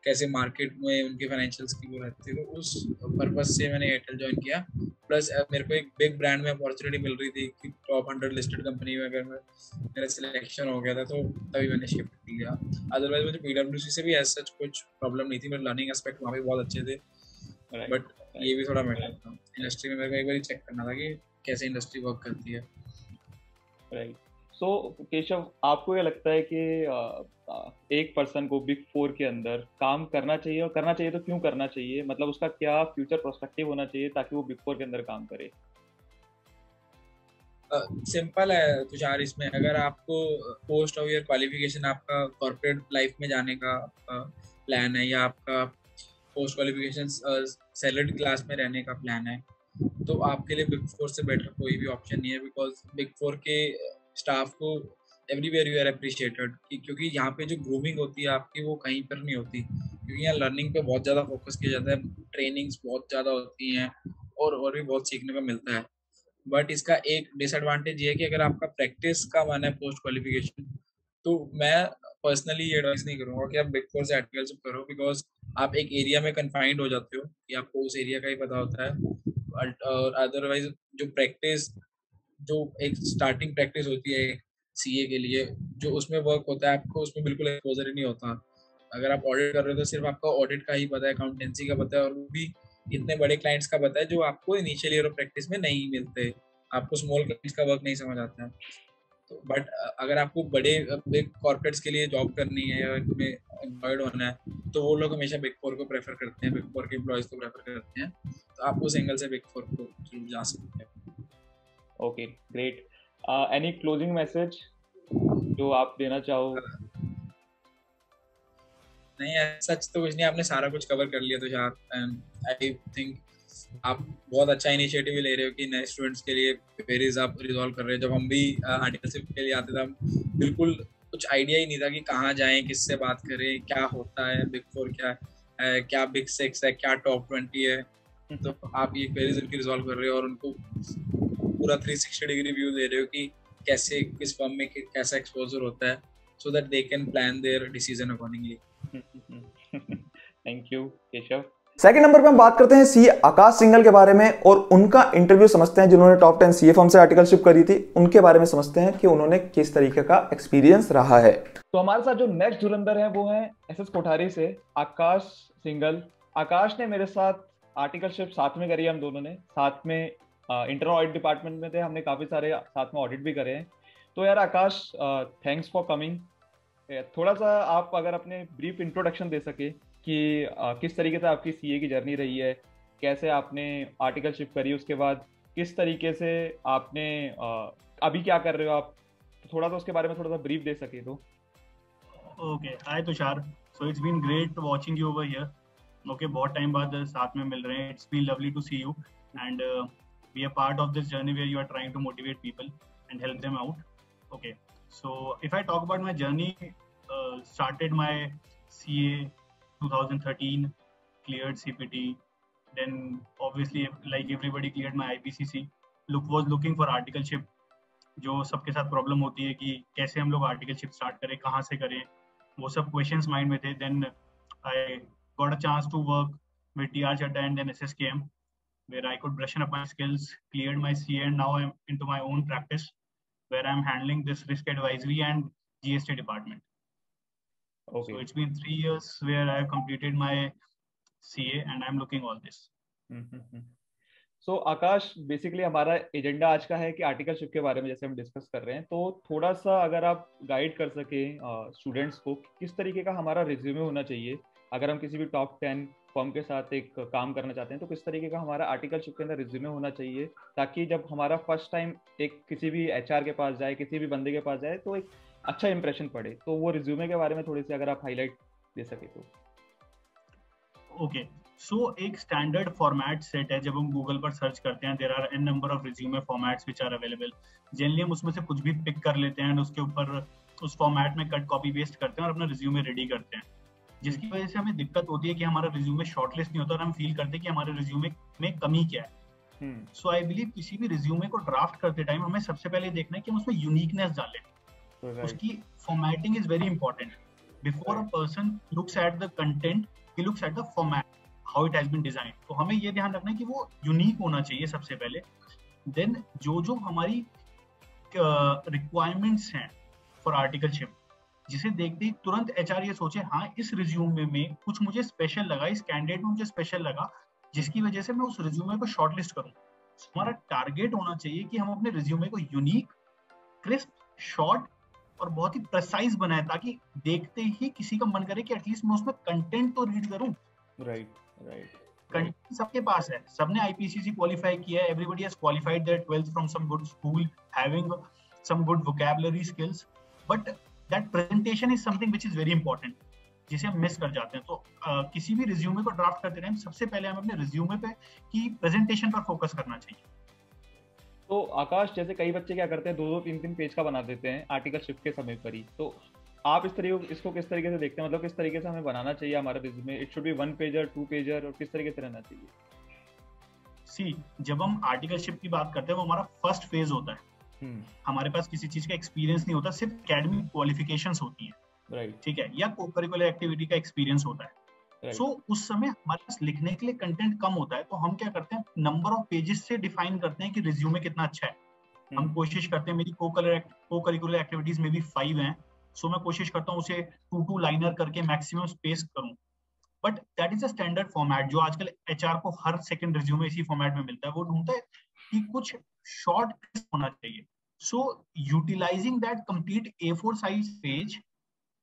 कैसे मार्केट में उनके फाइनेंशियल्स की वो रहती है। तो उस पर्पज से मैंने एयरटेल ज्वाइन किया। प्लस मेरे को एक बिग ब्रांड में अपॉर्चुनिटी मिल रही थी कि टॉप 100 लिस्टेड कंपनी में अगर मेरा सिलेक्शन हो गया था, तो तभी मैंने शिफ्ट किया। अदरवाइज मुझे पीडब्ल्यूसी से भी ऐसा कुछ प्रॉब्लम नहीं थी, मेरे लर्निंग एस्पेक्ट वहाँ पे बहुत अच्छे थे। बट ये भी थोड़ा मैटर था, इंडस्ट्री में मेरे को एक बार चेक करना था कि कैसे इंडस्ट्री वर्क करती है। राइट। सो केशव, आपको क्या लगता है कि एक पर्सन को बिग फोर के अंदर काम करना चाहिए, और करना चाहिए तो क्यों करना चाहिए, मतलब उसका क्या फ्यूचर प्रोस्पेक्टिव होना चाहिए ताकि वो बिग फोर के अंदर काम करे? सिंपल है तुषार, इसमें अगर आपको पोस्ट ऑफ ईयर क्वालिफिकेशन, आपका कॉर्पोरेट लाइफ में जाने का प्लान है, या आपका पोस्ट क्वालिफिकेशन सैलरी क्लास में रहने का प्लान है, तो आपके लिए बिग फोर से बेटर कोई भी ऑप्शन नहीं है। बिकॉज बिग फोर के स्टाफ को एवरीवेयर यू आर अप्रिशिएटेड, क्योंकि यहाँ पे जो ग्रूमिंग होती है आपकी, वो कहीं पर नहीं होती। क्योंकि यहाँ लर्निंग पे बहुत ज़्यादा फोकस किया जाता है, ट्रेनिंग्स बहुत ज़्यादा होती हैं, और भी बहुत सीखने को मिलता है। बट इसका एक डिसएडवांटेज ये है कि अगर आपका प्रैक्टिस का मन है पोस्ट क्वालिफिकेशन, तो मैं पर्सनली ये एडवाइस नहीं करूँगा कि आप बिग फोर से आर्टिकलशिप करो। बिकॉज आप एक एरिया में कन्फाइंड हो जाते हो कि आपको उस एरिया का ही पता होता है। और अदरवाइज जो प्रैक्टिस, जो एक स्टार्टिंग प्रैक्टिस होती है सीए के लिए, जो उसमें वर्क होता है, आपको उसमें बिल्कुल एक्सपोजर ही नहीं होता। अगर आप ऑडिट कर रहे हो तो सिर्फ आपका ऑडिट का ही पता है, अकाउंटेंसी का पता है, और वो भी इतने बड़े क्लाइंट्स का पता है जो आपको इनिशियल ईयर ऑफ प्रैक्टिस में नहीं मिलते। आपको स्मॉल क्लाइंट्स का वर्क नहीं समझ आता है। तो बट अगर आपको बड़े बिग कॉर्पोरेट्स के लिए जॉब करनी है या इनमें एम्प्लॉयड होना है, तो वो लोग हमेशा बिग फोर को प्रेफर करते हैं, बिग फोर के एम्प्लॉयज को प्रेफर करते हैं। तो आप उस एंगल से बिग फोर को जरूर जा सकते हैं। Okay, great. Any closing message जो आप देना चाहो? नहीं, सच तो कुछ नहीं, आपने सारा कुछ कवर कर लिया तुषार। एंड आई थिंक आप बहुत अच्छा इनिशिएटिव ले रहे हो कि नए स्टूडेंट्स के लिए क्वेरीज आप रिजॉल्व कर रहे हो। जब हम भी आर्टिकलशिप के लिए आते थे, हम बिल्कुल कुछ आइडिया ही नहीं था कि कहाँ जाएं, किससे बात करें, क्या होता है बिग फोर, क्या है, क्या बिग सिक्स है, क्या टॉप 20 है। तो आप ये क्वेरीज उनकी रिजॉल्व कर रहे हो और उनको पूरा 360 डिग्री व्यू दे रहे हो कि कैसे किस फर्म में कैसा एक्सपोजर होता है, so that they can plan there decision accordingly. Thank you Keshav. Second number पे हम बात करते हैं सीए आकाश सिंघल के बारे में, और उनका इंटरव्यू समझते हैं। जिन्होंने टॉप 10 सीए फर्म से आर्टिकलशिप करी थी, उनके बारे में समझते हैं कि उन्होंने किस तरीके का एक्सपीरियंस रहा है। तो हमारे साथ जो नेक्स्ट धुरंधर है वो है एसएस कोठारी से आकाश सिंघल। आकाश ने मेरे साथ आर्टिकलशिप साथ में करी है, हम दोनों ने साथ में इंटरनल ऑडिट डिपार्टमेंट में थे, हमने काफी सारे साथ में ऑडिट भी करे हैं। तो यार आकाश, थैंक्स फॉर कमिंग। थोड़ा सा आप अगर अपने ब्रीफ इंट्रोडक्शन दे सके कि किस तरीके से आपकी सीए की जर्नी रही है, कैसे आपने आर्टिकलशिप करी, उसके बाद किस तरीके से आपने अभी क्या कर रहे हो आप, तो थोड़ा सा उसके बारे में थोड़ा सा ब्रीफ दे सके तो। Okay, hi Tushar. So it's been great watching you over here. Okay, बहुत टाइम बाद साथ में मिल रहे हैं। It's been lovely to see you and be a part of this journey where you are trying to motivate people and help them out. Okay, so if I talk about my journey, started my CA 2013, cleared CPT, then obviously like everybody cleared my IPCC. Was looking for articleship, जो सबके साथ problem होती है कि कैसे हम लोग articleship start करें, कहाँ से करें, वो सब क्वेश्चंस माइंड में थे। Then I got a chance to work with TR Chadda and then SSKM, where I could brush up my skills, cleared my CA, and now I'm into my own practice where I'm handling this risk advisory and GST department. Okay. So it's been 3 years where I have completed my CA and I'm looking all this. So Akash, basically हमारा agenda आज का है कि articleship के बारे में जैसे हम डिस्कस कर रहे हैं, तो थोड़ा सा अगर आप गाइड कर सके स्टूडेंट्स को किस तरीके का हमारा रिज्यूमे होना चाहिए अगर हम किसी भी टॉप 10 फर्म के साथ एक काम करना चाहते हैं, तो किस तरीके का हमारा आर्टिकलशिप के अंदर रिज्यूमे होना चाहिए, ताकि जब हमारा फर्स्ट टाइम एक किसी भी HR के पास जाए, किसी भी बंदे के पास जाए, तो एक अच्छा इंप्रेशन पड़े। तो वो रिज्यूमे के बारे में थोड़ी सी अगर आप हाईलाइट दे सके तो। ओके, सो एक स्टैंडर्ड फॉर्मेट सेट है। जब हम गूगल पर सर्च करते हैं, there are an number of resume formats which are available. Generally हम उसमें से कुछ भी पिक कर लेते हैं और उसके ऊपर उस फॉर्मेट में कट कॉपी पेस्ट करते हैं और अपना रिज्यूमे रेडी करते हैं, जिसकी वजह से हमें दिक्कत होती है कि हमारा रिज्यूमे शॉर्टलिस्ट नहीं होता और हम फील करते हैं कि हमारे रिज्यूमे में कमी क्या है। सो आई बिलीव किसी भी रिज्यूमे को ड्राफ्ट करते टाइम हमें सबसे पहले देखना है कि हम उसमें यूनिकनेस डालें। उसकी formatting is very important. Before a person looks at the content, he looks at the format, how it has been design. तो हमें ये ध्यान रखना है कि वो यूनिक होना चाहिए सबसे पहले। देन जो हमारी रिक्वायरमेंट्स हैं फॉर आर्टिकलशिप, जिसे देखते ही तुरंत HR ये सोचे, हाँ इस रिज्यूमे में कुछ मुझे स्पेशल लगा, इस कैंडिडेट में मुझे स्पेशल लगा, जिसकी वजह से मैं उस रिज्यूमे को शॉर्टलिस्ट करूं। हमारा टारगेट होना चाहिए कि हम अपने रिज्यूमे को यूनिक, क्रिस्प, शॉर्ट और बहुत ही प्रिसाइज बनाए, ताकि देखते ही किसी का मन करे कि एटलीस्ट मैं उसमें कंटेंट तो रीड करूं। राइट। कंटेंट सबके पास है, सबने IPCC क्वालिफाई किया है, everybody has qualified their 12th from some good school, having some good vocabulary skills, but that presentation is something which is very important, जिसे हम मिस कर जाते हैं। तो किसी भी रिज्यूमे को ड्राफ्ट करते टाइम सबसे पहले हमें अपने रिज्यूमे पे की प्रेजेंटेशन पर फोकस करना चाहिए। तो आकाश, जैसे कई बच्चे क्या करते हैं, 2-2, 3-3 पेज का बना देते हैं आर्टिकलशिप के समय पर ही, तो आप इसको किस तरीके से देखते हैं, मतलब किस तरीके से हमें बनाना चाहिए हमारा resume? It should be 1 pager, 2 pager, और किस तरीके से रहना चाहिए? सी, जब हम आर्टिकलशिप की बात करते हैं, वो हमारा फर्स्ट फेज होता है। हमारे पास किसी चीज का एक्सपीरियंस नहीं होता, सिर्फ एकेडमिक क्वालिफिकेशंस होती हैं, राइट, ठीक है, या को करिकुलर एक्टिविटी का एक्सपीरियंस होता है। सो उस समय हमारे पास लिखने के लिए कंटेंट कम होता है, तो हम क्या करते हैं, नंबर ऑफ पेजेस से डिफाइन करते हैं कि रिज्यूमे कितना अच्छा है। हम कोशिश करते हैं, मेरी को करिकुलर एक्टिविटीज में भी 5 हैं, सो मैं कोशिश करता हूँ उसे 2 लाइनर करके मैक्सिमम स्पेस करूँ। But that is a standard format जो आजकल HR को हर सेकंड रिज्यूमे इसी फॉर्मेट में मिलता है। वो ढूंढता है कि कुछ शॉर्ट होना चाहिए। So utilizing that complete A4 size page,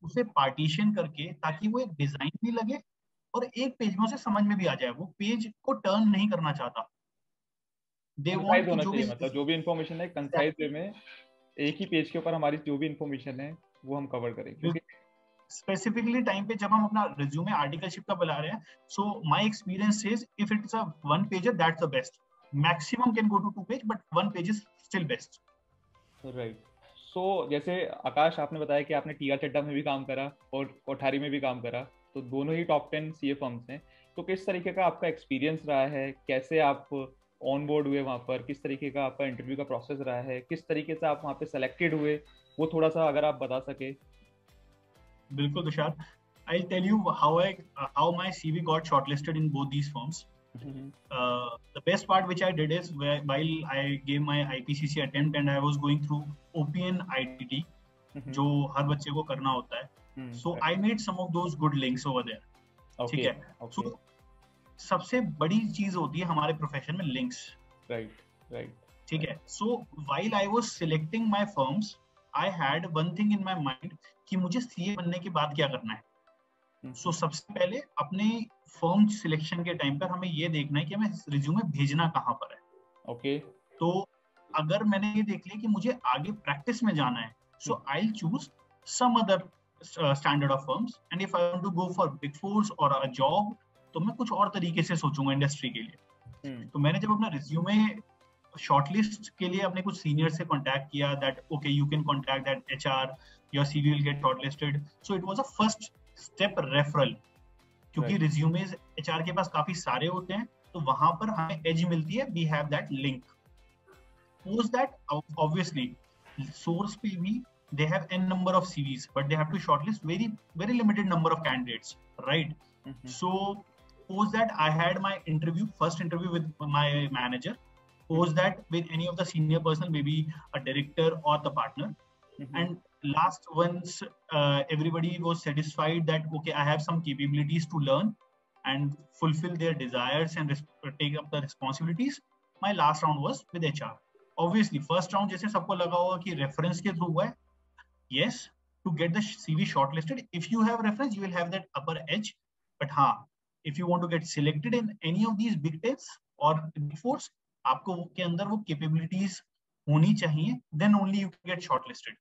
उसे पार्टीशन करके, ताकि वो एक डिजाइन भी लगे और एक पेज में उसे समझ में भी आ जाए। वो पेज को टर्न नहीं करना चाहता। दे वांट होना चाहिए, मतलब जो भी इंफॉर्मेशन है कंसाइज वे में, एक ही पेज के ऊपर हमारी जो भी इंफॉर्मेशन है वो हम कवर करें। क्योंकि स्पेसिफिकली टाइम पे जब हम अपना रिज्यूमे आर्टिकलशिप का बना रहे हैं, so my experience says if it's a 1 pager that's the best. Maximum can go to 2 page, but 1 page is still best. Right. So जैसे आकाश, आपने बताया कि आपने TR चड्डा में भी काम करा और कोठारी में भी काम करा, तो दोनों ही टॉप 10 CA फर्म्स हैं। तो किस तरीके का आपका एक्सपीरियंस रहा है, कैसे आप ऑन बोर्ड हुए वहाँ पर, किस तरीके का आपका इंटरव्यू का प्रोसेस रहा है, किस तरीके से आप वहाँ पे सेलेक्टेड हुए, वो थोड़ा सा अगर आप बता सके। बिल्कुल Tushar, I'll tell you how my CV got shortlisted in both these firms. The best part which I did is while I gave my IPCC attempt and I was going through OPN ITT, जो हर बच्चे को करना होता है, so I made some of those good links over there. ठीक है, so सबसे बड़ी चीज होती है हमारे प्रोफेशन में लिंक्स। राइट, ठीक है। So while I was selecting my firms, I had one thing in my mind कि मुझे CA बनने के बाद क्या करना है। सो सबसे पहले अपने फर्म सिलेक्शन के टाइम पर हमें ये देखना है कि हमें रिज्यूमे भेजना कहाँ पर है. ओके. तो अगर मैंने ये देख लिया कि मुझे आगे प्रैक्टिस में जाना है, so I will choose some other standard of firms, and if I want to go for big fours और अ जॉब, तो मैं कुछ और तरीके से सोचूंगा इंडस्ट्री के लिए. तो मैंने जब अपना रिज्यूमे शॉर्टलिस्ट के लिए अपने कुछ सीनियर से कांटेक्ट किया, that okay you can contact that HR, your CV will get shortlisted. So it was a first step referral, क्योंकि रिज्यूमेज एचआर के पास काफी सारे होते हैं, तो वहां पर हमें एज मिलती है, we have that link. Post that, obviously, source पे भी they have n number of CVs, but they have to shortlist very limited number of candidates, right? So post that I had my first interview with my manager. Post that with any of the senior person, maybe a director or the partner. And last, once everybody was satisfied that okay, I have some capabilities to learn and fulfill their desires and take up the responsibilities, my last round was with HR. Obviously, first round जैसे सबको लगा होगा कि reference के through हुआ है. Yes, to get the CV shortlisted, if you have reference, you will have that upper edge. But हाँ, if you want to get selected in any of these big techs or big fours, आपको के अंदर वो capabilities होनी चाहिए, then only you can get shortlisted.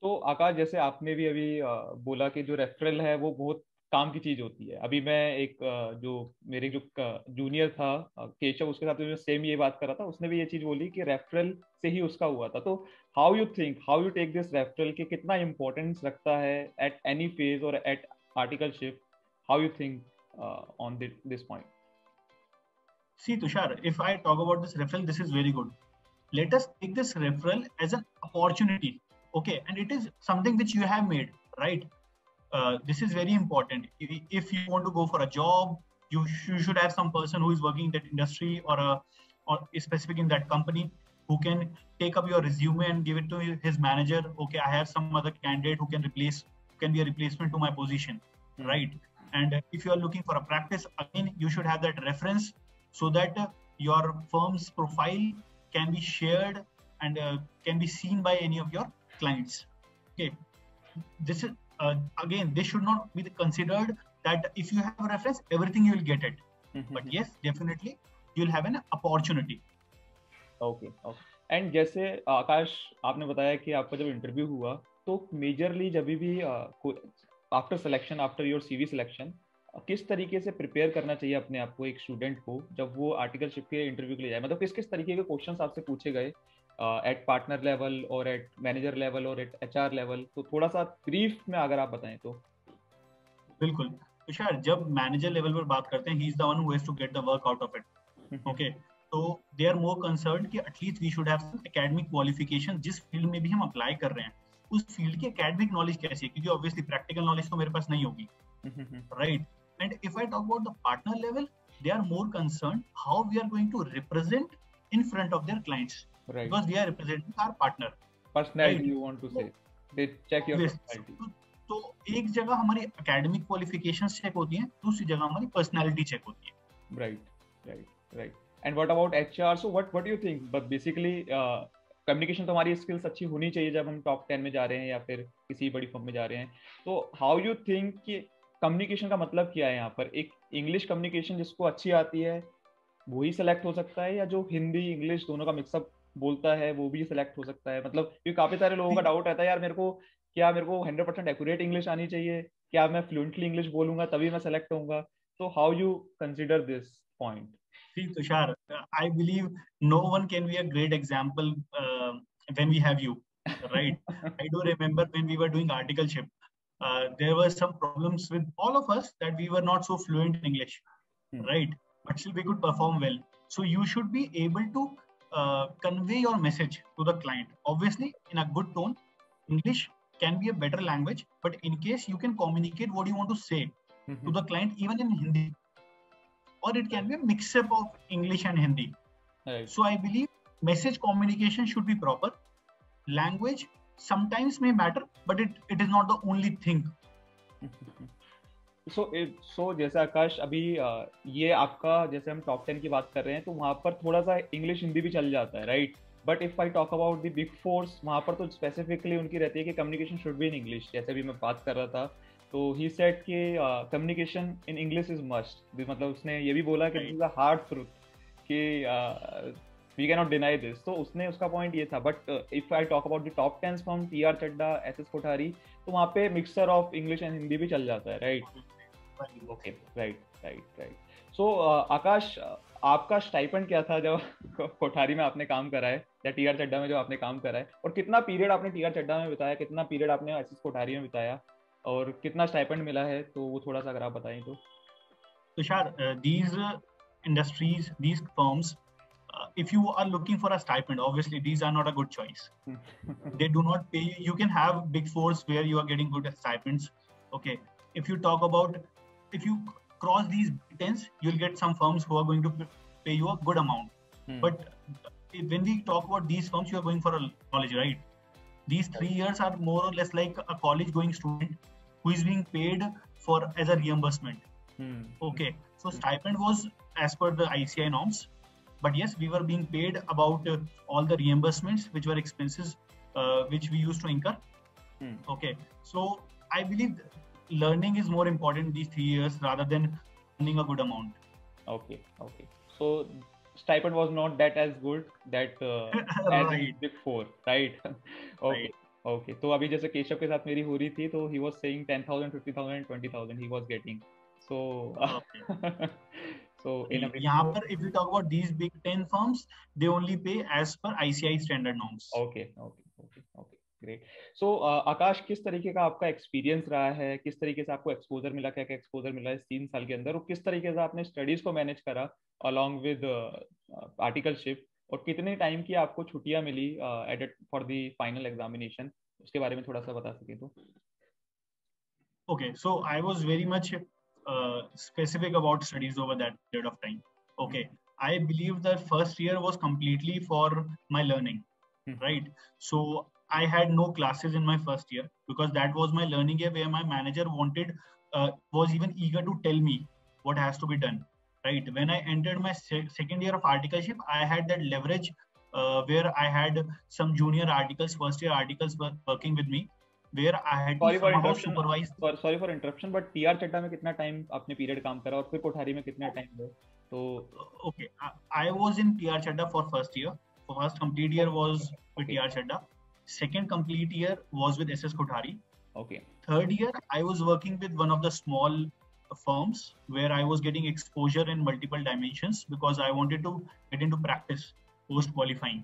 तो आकाश, जैसे आपने भी अभी बोला कि जो रेफरल है वो बहुत काम की चीज होती है. अभी मैं एक जो मेरे जो जूनियर था केशव, उसके साथ मैं सेम ये बात कर रहा था. उसने भी ये चीज बोली कि रेफरल से ही उसका हुआ था. तो how you take this referral, कि कितना इंपॉर्टेंस रखता है एट एनी फेज और at articleship? How you think on this point? See, Tushar, if I talk about this referral, this is very good. Let us take this referral as an opportunity, okay? And it is something which you have made, right? This is very important. If you want to go for a job, you should have some person who is working in that industry or specific in that company who can take up your resume and give it to his manager. Okay, I have some other candidate who can be a replacement to my position, right? And if you are looking for a practice, again, you should have that reference so that your firm's profile can be shared and can be seen by any of your clients. Okay, this is again, this should not be considered that if you have a reference, everything you will get it. But yes, definitely you will have an opportunity. Okay. And जैसे आकाश, आपने बताया कि आपका जब interview हुआ तो majorly जब भी after selection, after your CV selection, किस तरीके से प्रिपेयर करना चाहिए अपने आप को, एक स्टूडेंट को, जब वो आर्टिकलशिप के इंटरव्यू के लिए जाए? मतलब किस तरीके के क्वेश्चंस आपसे पूछे गए एट पार्टनर लेवल और एट मैनेजर लेवल और एट एचआर लेवल? तो थोड़ा सा ब्रीफ में अगर आप बताएं तो. बिल्कुल तुषार, जब मैनेजर लेवल पर बात करते हैं, he is the one who has to get the work out of it. Okay, तो दे आर मोर कंसर्न्ड कि at least we should have some academic qualification. जिस फील्ड में भी हम अप्लाई कर रहे हैं उस फील्ड की एकेडमिक नॉलेज कैसी है, क्योंकि ऑब्वियसली प्रैक्टिकल नॉलेज तो मेरे पास नहीं होगी, right? And if I talk about the partner level, they are more concerned how we are going to represent in front of their clients, right? Because we are representing our partner. Personality, right? You want to say they check your personality. तो एक जगह हमारी academic qualifications check होती हैं, दूसरी जगह हमारी personality check होती है. Right. And what about HR? So what do you think? But basically communication तो हमारी स्किल्स अच्छी होनी चाहिए जब हम टॉप 10 में जा रहे हैं या फिर किसी बड़ी फर्म में जा रहे हैं. तो हाउ यू थिंक कि कम्युनिकेशन का मतलब क्या है यहाँ पर? एक इंग्लिश कम्युनिकेशन जिसको अच्छी आती है वो ही सिलेक्ट हो सकता है, या जो हिंदी इंग्लिश दोनों का मिक्सअप बोलता है वो भी सिलेक्ट हो सकता है? मतलब क्योंकि काफी सारे लोगों का डाउट रहता है, यार मेरे को 100% एक्यूरेट इंग्लिश आनी चाहिए, क्या मैं फ्लुएंटली इंग्लिश बोलूंगा तभी मैं सेलेक्ट होऊंगा? तो how you consider this point? See, Tushar, I believe no one can be a great example when we have you, right? I do remember when we were doing articleship, there were some problems with all of us that we were not so fluent in English, right? But still we could perform well. So you should be able to convey your message to the client, obviously in a good tone. English can be a better language, but in case you can communicate what you want to say to the client even in Hindi, or it can be a mix-up of English and Hindi. Right. So I believe message communication should be proper. Language sometimes may matter, but it is not the only thing. So जैसे आकाश अभी ये आपका, जैसे हम top 10 की बात कर रहे हैं तो वहाँ पर थोड़ा सा इंग्लिश हिंदी भी चल जाता है, right? But if I talk about the big fours, वहाँ पर तो स्पेसिफिकली उनकी रहती है कि communication should be in English. जैसे भी मैं बात कर रहा था, तो ही सेड कि communication in English is must. मतलब उसने ये भी बोला कि this is a hard truth कि we can not deny this. तो उसने उसका पॉइंट ये था। But if I talk about the top 10 from TR Chadha, SS Kothari, तो वहाँ पे mixture of English and Hindi भी चल जाता है, right? Okay, right right right. So Akash, आपका स्टाइपेंड क्या था जब कोठारी में आपने काम करा है, या टीआर चड्डा में जो आपने काम करा है, और कितना पीरियड आपने टीआर चड्डा में बिताया, कितना पीरियड आपने एसएस कोठारी में बिताया, और कितना स्टाइपेंड मिला है? तो वो थोड़ा सा अगर आप बताएं तो। Tushar, these industries, these firms, if you are looking for a stipend, obviously these are not a good choice. They do not pay you. You can have big fours where you are getting good stipends. Okay, if you talk about, if you cross these tens, you'll get some firms who are going to pay you a good amount. But when we talk about these firms, you are going for a college, right? These 3 years are more or less like a college going student who is being paid for as a reimbursement. Okay, so stipend was as per the ICI norms, but yes, we were being paid about all the reimbursements, which were expenses which we used to incur. Okay, so I believe learning is more important these 3 years rather than earning a good amount. Okay, okay. So stipend was not that as good that as in Right. Big Four, right? Okay. Right. Okay. तो अभी जैसे केशव के साथ मेरी हो रही थी, तो he was saying 10,000, 50,000, 20,000 he was getting. So Okay. so in a Big यहाँ Four. पर if you talk about these big 10 firms, they only pay as per ICI standard norms. Okay, okay, okay, okay, great. So आकाश, किस तरीके का आपका experience रहा है? किस तरीके से आपको एक्सपोजर मिला? क्या क्या एक्सपोजर मिला इस 3 साल के अंदर? और किस तरीके से आपने स्टडीज को मैनेज करा अलॉन्ग विद आर्टिकलशिप? और कितने टाइम की आपको छुट्टियां मिली at for the final examination? उसके बारे में थोड़ा सा बता सके तो। Okay, so I was very much specific about studies over that period of time. Okay, I believe that first year was completely for my learning, right? So I had no classes in my first year because that was my learning year where my manager was even eager to tell me what has to be done, right? When I entered my second year of articleship, I had that leverage where I had some junior articles, first year articles working with me, where I had to somehow supervise. Sorry for interruption, but TR Chadha में कितना time आपने period काम करा, और फिर कोठारी में कितना time है? तो okay, I was in TR Chadda for first year. For first complete year was with TR Chadda. Second complete year was with SS Kothari. Okay. Third year I was working with one of the small firms where I was getting exposure in multiple dimensions because I wanted to get into practice post qualifying.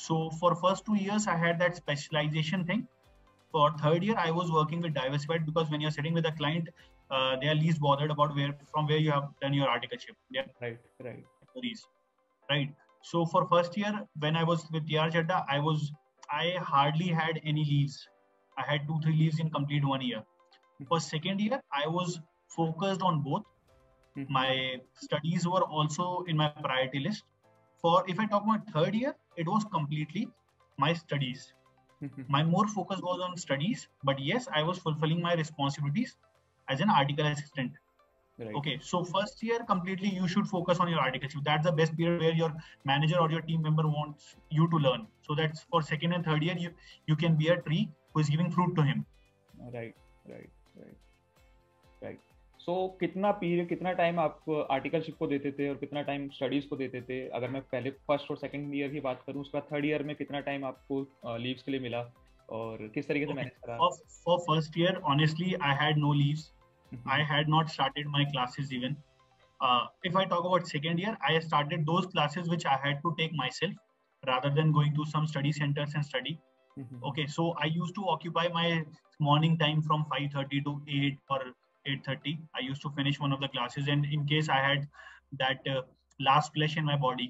So for first 2 years I had that specialization thing. For third year, I was working with diversified because when you're sitting with a client, they are least bothered about from where you have done your articleship. Yeah. Right. So for first year, when I was with TR Chadda, I hardly had any leaves. I had 2-3 leaves in complete 1 year. For second year, I was focused on both. My studies were also in my priority list. If I talk about third year, it was completely my studies. My more focus was on studies, but yes, I was fulfilling my responsibilities as an article assistant. Right. Okay, so first year completely you should focus on your articleship. That's the best period where your manager or your team member wants you to learn. So that's for second and third year you can be a tree who is giving fruit to him. Right. So कितना time आप articleship को देते थे और कितना time studies को देते थे? अगर मैं पहले फर्स्ट और सेकंड ईयर की बात करूं, उसके बाद थर्ड ईयर में कितना टाइम आपको लीव्स के लिए मिला और किस तरीके से मैनेज करा? For first year, honestly, I had no leaves. I had not started my classes even. If I talk about second year, I started those classes which I had to take myself rather than going to some study centers and study. Okay, so I used to occupy my morning time from 5:30 to 8 or 8:30. I used to finish one of the classes, and in case I had that last flesh in my body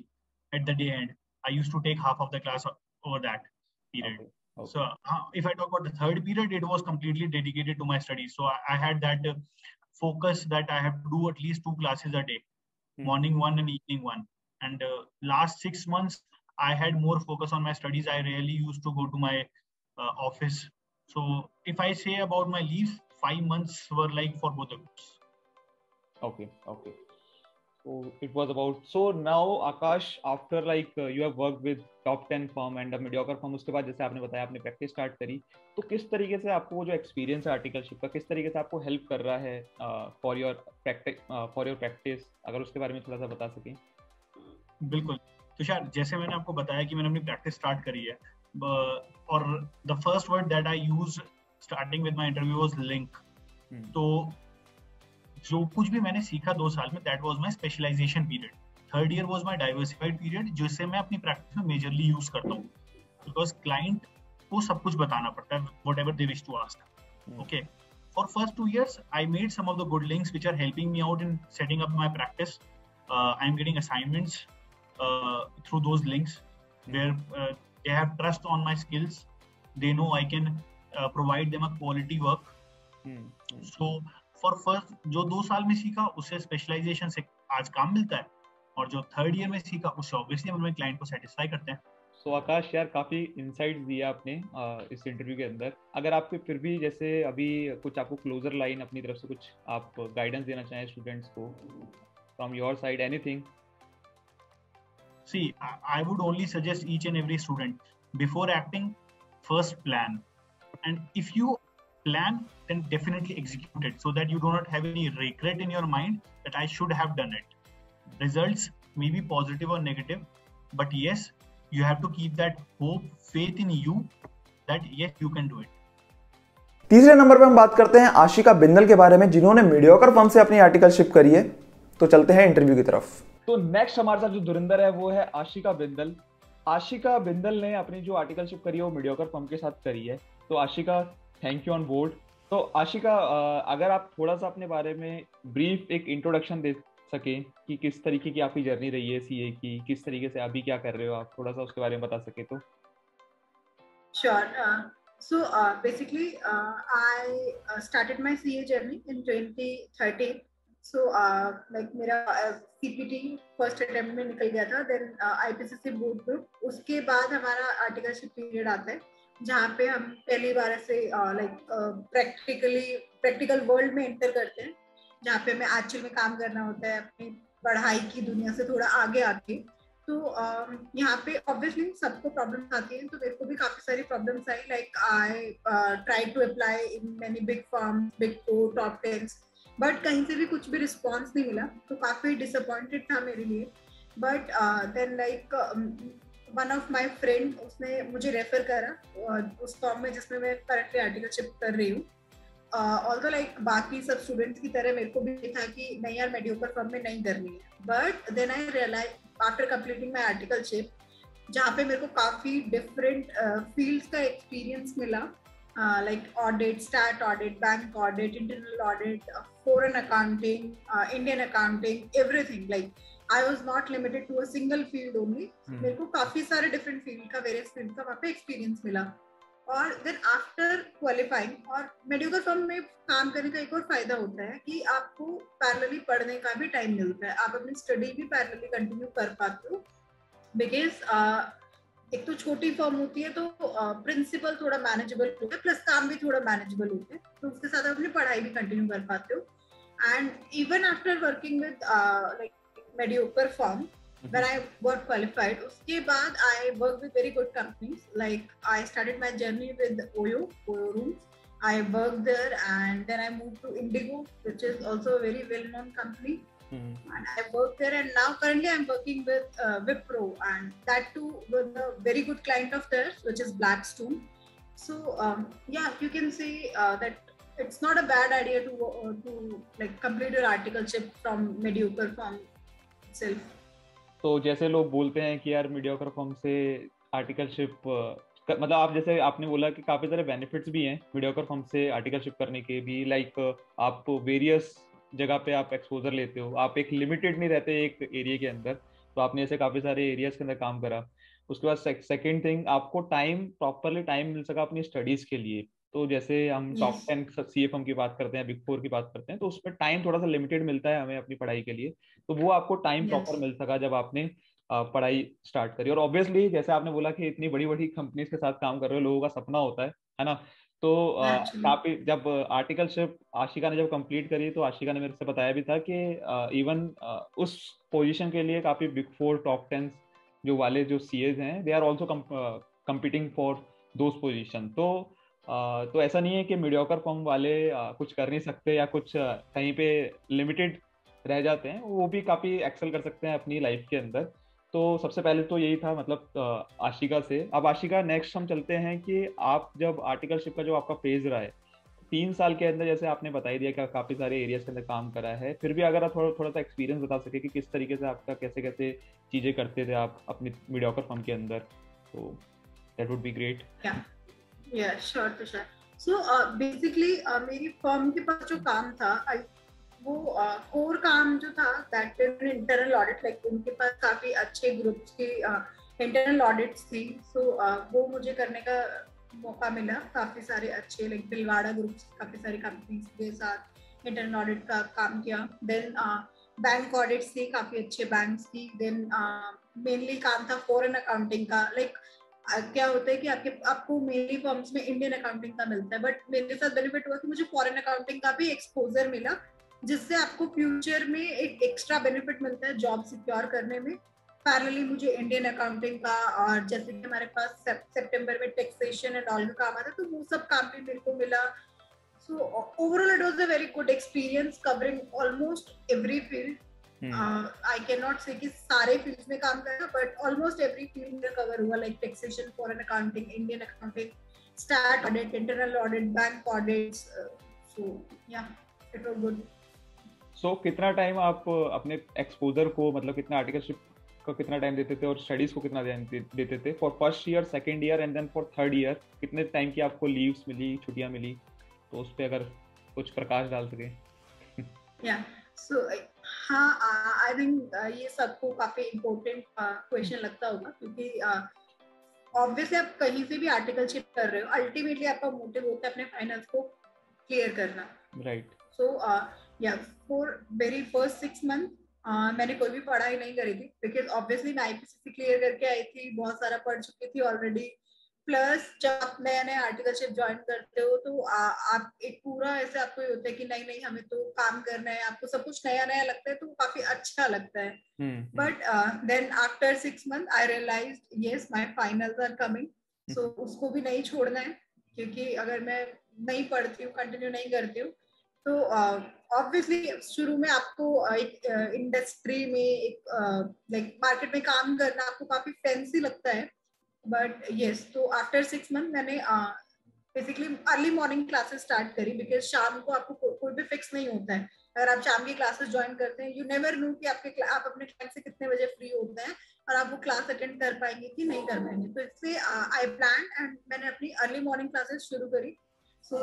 at the day end, I used to take half of the class over that period. Okay. So if I talk about the third period, it was completely dedicated to my studies. So I had that focus that I have to do at least 2 classes a day, morning one and evening one. And last 6 months, I had more focus on my studies. I rarely used to go to my office. So if I say about my leaves, 5 months were like for both of us. Okay. So it was about, so now Akash, after like you have worked with top 10 firm and a mediocre firm, उसके बाद जैसे आपने बताया आपने practice start करी, तो किस तरीके से आपको वो जो एक्सपीरियंस है आर्टिकलशिप का किस तरीके से आपको हेल्प कर रहा है फॉर योर प्रैक्टिस, अगर उसके बारे में थोड़ा सा बता सकें। बिल्कुल तुषार, जैसे मैंने आपको बताया कि मैंने अपनी प्रैक्टिस स्टार्ट करी है, और the first word that I use starting with my interview was link. तो जो कुछ भी मैंने सीखा 2 साल में, that was my specialization period. Third year was my diversified period, जिससे मैं अपनी प्रैक्टिस में मेजरली यूज करता हूँ, बिकॉज क्लाइंट को सब कुछ बताना पड़ता है, whatever they wish to ask. Okay, for first 2 years I made some of the good links which are helping me out in setting up my practice. I'm getting assignments through those links where they have trust on my skills. They know I can provide them a quality work. So for first जो 2 साल में सीखा उससे specialisation से आज काम मिलता है, और जो थर्ड ईयर में सीखा उससे ऑब्वियसली हम अपने क्लाइंट को सेटिस्फाई करते हैं। So आकाश यार, काफी इनसाइट्स दिया आपने इस इंटरव्यू के अंदर। अगर आपके फिर भी जैसे अभी कुछ आपको क्लोजर लाइन अपनी तरफ से कुछ आप गाइडेंस देना चाहें स्टूडेंट्स को from your side, anything? See, I would only suggest each and every student, before acting, first plan. And if you plan, then definitely execute it so that you do not have any regret in your mind that I should have done it. Results may be positive or negative, but yes, you have to keep that hope, faith in you that yes, you can do it. तीसरे number पे हम बात करते हैं आशिका बिंदल के बारे में, जिन्होंने मीडियोकर फर्म से अपनी आर्टिकलशिप करी है। तो चलते हैं इंटरव्यू की तरफ। तो नेक्स्ट हमारे साथ जो धुरंधर है वो है आशिका बिंदल। आशिका बिंदल ने अपनी जो आर्टिकलशिप करी है वो मीडियोकर फर्म के साथ करी है। तो Ashika, thank you on board. तो आशिका, अगर आप थोड़ा सा अपने बारे में ब्रीफ एक इंट्रोडक्शन दे सके कि किस तरीके की आपकी जर्नी रही है सीए की, किस तरीके से अभी क्या कर रहे हो आप, थोड़ा सा उसके बारे में बता सके तो। Sure. So basically, I started my CA journey in 2013. So like मेरा CPT फर्स्ट अटेम्प्ट में निकल गया था, देन IPCC बोर्ड ग्रुप। उसके बाद हमारा आर्टिकलशिप पीरियड आता है, जहाँ पे हम पहली बार ऐसे प्रैक्टिकल वर्ल्ड में एंटर करते हैं, जहाँ पे हमें एक्चुअल में काम करना होता है अपनी पढ़ाई की दुनिया से थोड़ा आगे आके। तो यहाँ पे ऑब्वियसली सबको प्रॉब्लम्स आती हैं, तो मेरे को भी काफी सारी प्रॉब्लम्स आई। Like I try to apply in many big firms, big 4, top 10, but कहीं से भी कुछ भी रिस्पॉन्स नहीं मिला, तो काफी डिसअपॉइंटेड था मेरे लिए। But then like one of my friend, उसने मुझे रेफर करा उस फॉर्म में जिसमें मैं करंटली आर्टिकलशिप कर रही हूँ। ऑल्सो लाइक बाकी सब स्टूडेंट्स की तरह मेरे को भी था कि नहीं यार मेडियोकर फर्म में नहीं करनी है, but then I realize after completing my articleship, जहाँ पे मेरे को काफी डिफरेंट फील्ड्स का एक्सपीरियंस मिला, like audit, stat audit, bank audit, internal audit, foreign accounting, Indian accounting, everything. Like I was not limited to a single field only. मेरे को काफी सारे डिफरेंट फील्ड का, वेरियस फील्ड का वहाँ पे एक्सपीरियंस मिला। और देन आफ्टर क्वालिफाइंग, और मेडिकल फर्म में काम करने का एक और फायदा होता है कि आपको पैरेलली पढ़ने का भी टाइम मिलता है, आप अपनी स्टडी भी पैरेलली कंटिन्यू कर पाते हो, बिकॉज एक तो छोटी फर्म होती है तो प्रिंसिपल थोड़ा मैनेजेबल होता है, प्लस काम भी थोड़ा मैनेजेबल होता है, तो उसके साथ आप अपनी पढ़ाई भी कंटिन्यू कर पाते हो। And even after working with like mediocre firm, when I got qualified, उसके बाद I worked with very good companies. Like I started my journey with Oyo Rooms. I worked there, and then I moved to Indigo, which is also a very well-known company. And I worked there, and now currently I'm working with Wipro, and that too with a very good client of theirs, which is Blackstone. So yeah, you can see that it's not a bad idea to like complete your articleship from mediocre firm itself. तो जैसे लोग बोलते हैं कि यार mediocre firm से articleship, मतलब आप जैसे आपने बोला कि काफी सारे बेनिफिट्स भी हैं मीडियोकर फर्म से आर्टिकलशिप करने के भी, लाइक आप वेरियस जगह पे आप एक्सपोजर लेते हो, आप एक लिमिटेड नहीं रहते एक एरिया के अंदर, तो आपने ऐसे काफी सारे एरियाज के अंदर काम करा। उसके बाद सेकंड थिंग, आपको प्रॉपरली टाइम मिल सका अपनी स्टडीज के लिए। तो जैसे हम टॉप 10 सीए फर्म की बात करते हैं, बिग 4 की बात करते हैं, तो उसमें टाइम थोड़ा सा लिमिटेड मिलता है हमें अपनी पढ़ाई के लिए, तो वो आपको टाइम प्रॉपर मिल सका जब आपने पढ़ाई स्टार्ट करी। और ऑब्वियसली जैसे आपने बोला कि इतनी बड़ी बड़ी कंपनीज के साथ काम कर रहे हो, लोगों का सपना होता है ना। तो काफी जब आर्टिकलशिप आशिका ने जब कंप्लीट करी, तो आशिका ने मेरे से बताया भी था कि इवन उस पोजीशन के लिए काफी बिग 4 टॉप 10 जो वाले जो सीएज हैं, they are also competing for those positions. तो ऐसा नहीं है कि मीडियोकर फॉर्म वाले कुछ कर नहीं सकते या कुछ कहीं पे लिमिटेड रह जाते हैं, वो भी काफी एक्सेल कर सकते हैं अपनी लाइफ के अंदर। तो सबसे पहले तो यही था मतलब आशिका से। अब आशिका नेक्स्ट हम चलते हैं कि आप जब आर्टिकलशिप का जो आपका फेज रहा है 3 साल के अंदर, जैसे आपने बता ही दिया कि काफी सारे एरियाज के अंदर काम करा है, फिर भी अगर आप थोड़ा सा एक्सपीरियंस बता सके कि किस तरीके से आपका कैसे कैसे चीजें करते थे आप अपनी मीडियोकर फर्म के अंदर, तो दैट वुड बी ग्रेट। या श्योर तुषार। सो बेसिकली मेरी फर्म के पास जो काम था वो कोर काम जो था that is internal audit, like उनके पास काफी अच्छे ग्रुप्स की इंटरनल ऑडिट्स थी। सो वो मुझे करने का मौका मिला, काफी सारे अच्छे लाइक दिलवाड़ा ग्रुप्स काफी सारी कंपनीज के साथ इंटरनल ऑडिट का काम किया। देन बैंक ऑडिट्स थी काफी अच्छे बैंक्स की। देन मेनली काम था फॉरेन अकाउंटिंग का। लाइक क्या होता है कि आपको मेनली फर्म्स में इंडियन अकाउंटिंग का मिलता है, बट मेरे साथ बेनिफिट हुआ कि मुझे फॉरेन अकाउंटिंग का भी एक्सपोजर मिला, जिससे आपको फ्यूचर में एक एक्स्ट्रा बेनिफिट मिलता है जॉब सिक्योर करने में। पैरेलली मुझे इंडियन अकाउंटिंग का और जैसे कि हमारे पास सितंबर में टैक्सेशन एंड ऑल का काम आता है, तो वो सब काम भी मेरे को मिला। So overall it was a very good experience covering almost every field. I can not say कि सारे फील्ड्स में काम करा, बट ऑलमोस्ट एवरी फील्ड में कवर हुआ, like taxation, foreign accounting, Indian accounting, stat audit, internal audit, bank audits. So या it was good. सो कितना time आप अपने एक्सपोजर को, मतलब कितना आर्टिकलशिप को कितना टाइम देते थे और स्टडीज को कितना टाइम देते थे for first year, second year and then for third year? कितने टाइम की आपको लीव्स मिली, छुट्टियां मिली, तो उस पे अगर कुछ प्रकाश डाल सके। या सो हाँ, आई थिंक ये सबको काफी इम्पोर्टेंट क्वेश्चन लगता होगा, क्योंकि ऑब्वियसली आप कहीं से भी आर्टिकलशिप कर रहे हो, अल्टीमेटली आपका मोटिव होता है अपने फाइनेंस को क्लियर करना, राइट। सो या फॉर वेरी फर्स्ट 6 मंथ मैंने कोई भी पढ़ाई नहीं करी थी, बिकॉज ऑब्वियसली मैं आईपीसीसी क्लियर करके आई थी, बहुत सारा पढ़ चुकी थी ऑलरेडी। प्लस जब आप नया नया आर्टिकलशिप ज्वाइन करते हो तो आप एक पूरा ऐसे आपको ये होता है कि नहीं नहीं हमें तो काम करना है, आपको सब कुछ नया नया लगता है, तो काफी अच्छा लगता है। But then after 6 month I realised yes my finals are coming, so उसको भी नहीं छोड़ना है, क्योंकि अगर मैं नहीं पढ़ती हूँ, कंटिन्यू नहीं करती हूँ, तो ऑब्वियसली शुरू में आपको एक इंडस्ट्री में एक लाइक मार्केट में काम करना आपको काफी फैंसी लगता है। बट यस, तो आफ्टर 6 मंथ मैंने basically early morning classes start करी, बिकॉज शाम को आपको कोई भी फिक्स नहीं होता है। अगर आप शाम की क्लासेस ज्वाइन करते हैं, यू नेवर नो कि आप अपने क्लाइंट से कितने बजे फ्री होते हैं और आप वो क्लास अटेंड कर पाएंगे कि नहीं कर पाएंगे। तो इसलिए आई प्लान एंड मैंने अपनी अर्ली मॉर्निंग क्लासेस शुरू करी। सो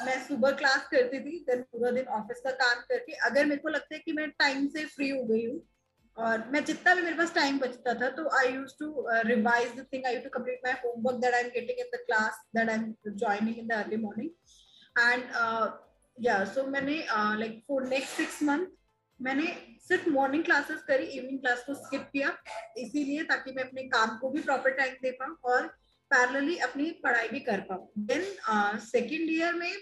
मैं सुबह क्लास करती थी, देन पूरा दिन ऑफिस का काम करके अगर मेरे को लगता है कि मैं टाइम से फ्री हो गई हूँ और मैं जितना भी मेरे पास टाइम बचता था, तो I used to revise the thing, I used to complete my homework that I am getting in the class that I am joining in the early morning. And या सो मैंने लाइक फॉर नेक्स्ट 6 मंथ मैंने सिर्फ morning classes करी, evening class को skip किया, इसीलिए ताकि मैं अपने काम को भी प्रॉपर टाइम दे पाऊँ और पैरेलली अपनी पढ़ाई भी कर पाऊँ। देन सेकेंड ईयर में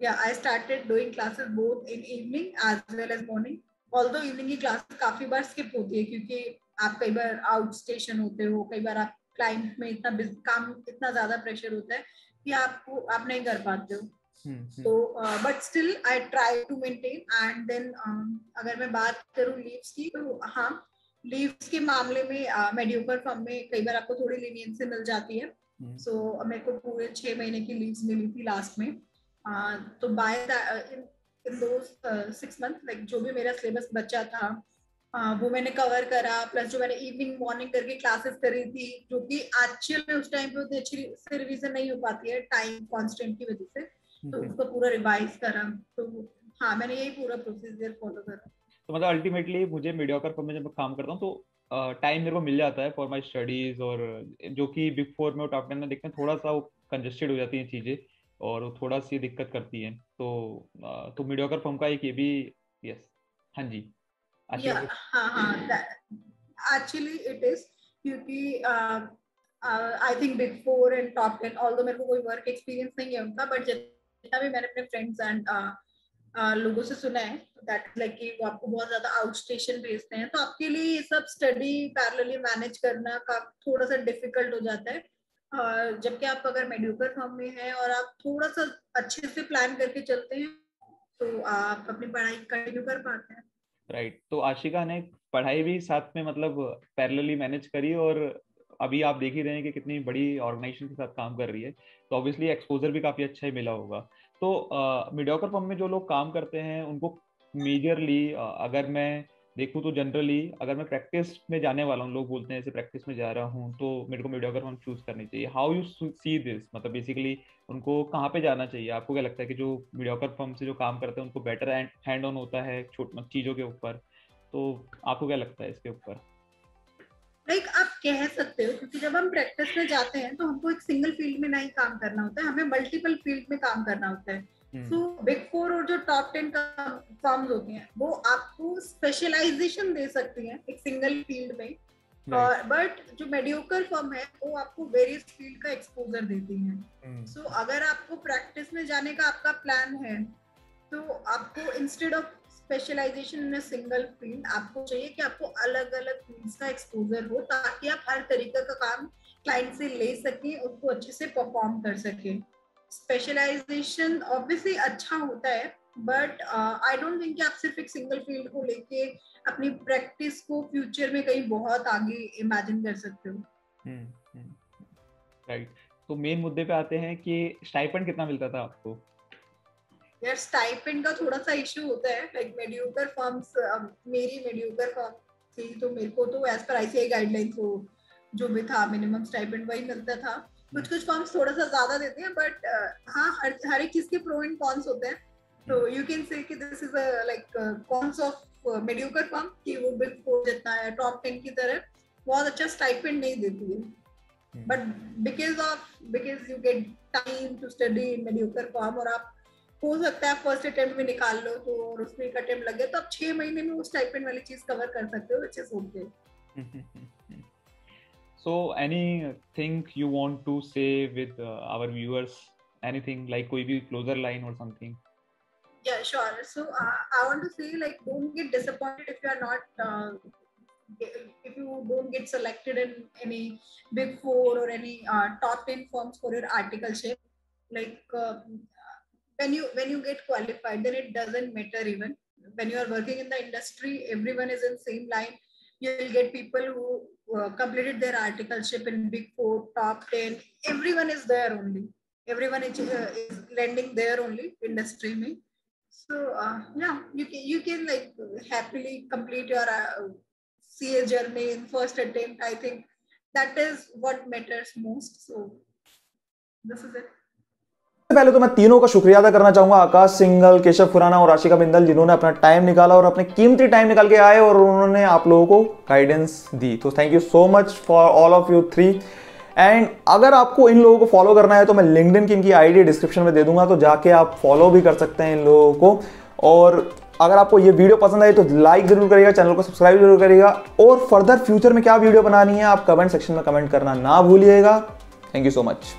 या I started doing classes both in evening as well as morning. Although evening की क्लास काफी बार स्किप होती है, क्योंकि आप कई बार आउट स्टेशन होते हो, कई बार आप क्लाइंट में इतना ज्यादा प्रेशर होता है कि आप नहीं कर पाते हो। तो but still I try to maintain. And then अगर मैं बात करूँ लीव्स की, तो हाँ, लीव्स के मामले में मेडियोकर फर्म में कई बार आपको थोड़ी लीनियंसी मिल जाती है। सो मेरे को पूरे 6 महीने की लीव्स मिली थी लास्ट में। तो बाय इन दोस 6 मंथ लाइक जो भी मेरा सिलेबस बचा था वो मैंने कवर करा, प्लस जो मैंने इवनिंग मॉर्निंग करके क्लासेस करी थी, जो कि एक्चुअल में उस टाइम पे उतनी अच्छी से रिवीजन नहीं हो पाती है टाइम कॉन्स्टेंट की वजह से, तो उसको पूरा रिवाइज करा। तो हाँ, मैंने यही पूरा प्रोसीजर फॉलो करा। तो मतलब अल्टीमेटली मुझे मीडियोकर फर्म में जब काम करता हूँ तो टाइम मेरे को मिल जाता है फॉर माय स्टडीज, और जो कि बिग 4 में और टॉप 10 में देखते हैं थोड़ा सा वो कंजेस्टेड हो जाती हैं चीजें और वो थोड़ा सी दिक्कत करती हैं। तो मीडियोकर फर्म का एक ये भी, यस, हाँ जी, एक्चुअली इट इज, क्योंकि I think big 4 and top 10, although मेरे को कोई वर्क एक्सपीरियंस नहीं है उनका, बट जितना भी मैंने अपने फ्रेंड्स एंड लोगों से सुना है दैट लाइक कि वो आपको बहुत ज्यादा आउट स्टेशन भेजते हैं, तो आपके लिए ये सब स्टडी पैरेलली मैनेज करना का थोड़ा सा डिफिकल्ट हो जाता है। जबकि आप अगर मेडियोकर फॉर्म में हैं और आप थोड़ा सा अच्छे से प्लान करके चलते हैं तो आप अपनी पढ़ाई कंटिन्यू कर पाते हैं। राइट, तो आशिका ने पढ़ाई भी साथ में मतलब पैरेलली मैनेज करी, और अभी आप देख ही रहे हैं कि कितनी बड़ी ऑर्गेनाइजेशन के साथ काम कर रही है, तो ऑब्वियसली एक्सपोजर भी काफी अच्छा ही मिला होगा। तो मीडियोकर फर्म में जो लोग काम करते हैं उनको मेजरली अगर मैं देखूँ तो जनरली अगर मैं प्रैक्टिस में जाने वाला हूँ, लोग बोलते हैं ऐसे प्रैक्टिस में जा रहा हूँ तो मेरे को मीडियोकर फर्म चूज करनी चाहिए। हाउ यू सी दिस, मतलब बेसिकली उनको कहाँ पे जाना चाहिए? आपको क्या लगता है कि जो मीडियोकर फर्म से जो काम करते हैं उनको बेटर हैंड ऑन होता है छोटी चीजों के ऊपर, तो आपको क्या लगता है इसके ऊपर? लाइक आप कह सकते हो, क्योंकि जब हम प्रैक्टिस में जाते हैं तो हमको एक सिंगल फील्ड में नहीं काम करना होता है, हमें मल्टीपल फील्ड में काम करना होता है। तो बिग 4 और जो टॉप 10 फर्म्स होती हैं वो आपको स्पेशलाइजेशन दे सकती हैं एक सिंगल फील्ड में, बट जो मेडियोकर फर्म है वो आपको वेरियस फील्ड का एक्सपोजर देती हैं। सो अगर आपको प्रैक्टिस में जाने का आपका प्लान है तो आपको instead of specialization in a single field आपको चाहिए कि आपको अलग अलग फील्ड्स का एक्सपोजर हो, ताकि आप हर तरीके का काम क्लाइंट से ले सकें, उसको अच्छे से परफॉर्म कर सकें। स्पेशलाइजेशन ऑब्वियसली अच्छा होता है, बट आई डोंट थिंक कि आप सिर्फ एक सिंगल फील्ड को लेके अपनी प्रैक्टिस को फ्यूचर में कहीं बहुत आगे इमेजिन कर सकते हो। राइट, तो मेन मुद्दे पे आते हैं कि स्टाइपेंड कितना मिलता था आपको? यार स्टाइपेंड का थोड़ा सा इशू होता है, लाइक मेडियोकर फर्म्स, मेरी मेडियोकर फर्म थी तो मेरे को तो एज पर आईसीआई गाइडलाइंस जो भी था मिनिमम स्टाइपेंड वही मिलता था। कुछ फर्म्स थोड़ा सा ज्यादा देते हैं, बट हाँ हर एक चीज के प्रो एंड कॉन्स होते हैं। तो यू कैन से कि this is like cons of mediocre firm कि वो बिग 4 जितना है टॉप 10 की तरह बहुत अच्छा स्टाइपेंड नहीं देती है, but because you get time to study in mediocre firm, और आप हो सकता है फर्स्ट अटेम्प्ट में निकाल लो तो और उसमें एक अटेम्प्ट लगे तो आप 6 महीने में वो स्टाइपेंड वाली चीज कवर कर सकते हो, अच्छे से okay. So anything you want to say with our viewers, anything like कोई भी closer line or something? Yeah, sure. So I want to say like don't get disappointed if you are not if you don't get selected in any big 4 or any top 10 firms for your articleship. Like when you get qualified, then it doesn't matter. Even when you are working in the industry, everyone is in same line. You will get people who completed their articleship in big 4, top 10. Everyone is there only. Everyone is landing there only industry mein. So yeah, you can like happily complete your CA journey in first attempt. I think that is what matters most. So this is it. पहले तो मैं तीनों का शुक्रिया अदा करना चाहूंगा, आकाश सिंघल, केशव खुराना और आशिका बिंदल, जिन्होंने अपना टाइम निकाला और अपने कीमती टाइम निकाल के आए और उन्होंने आप लोगों को गाइडेंस दी। तो thank you so much for all of you 3। And अगर आपको इन लोगों को फॉलो करना है तो मैं लिंक्डइन की इनकी आईडी डिस्क्रिप्शन में दे दूंगा, तो जाके आप फॉलो भी कर सकते हैं इन लोगों को। और अगर आपको ये वीडियो पसंद आई तो लाइक जरूर करिएगा, चैनल को सब्सक्राइब जरूर करिएगा, और फर्दर फ्यूचर में क्या वीडियो बनानी है आप कमेंट सेक्शन में कमेंट करना ना भूलिएगा। Thank you so much.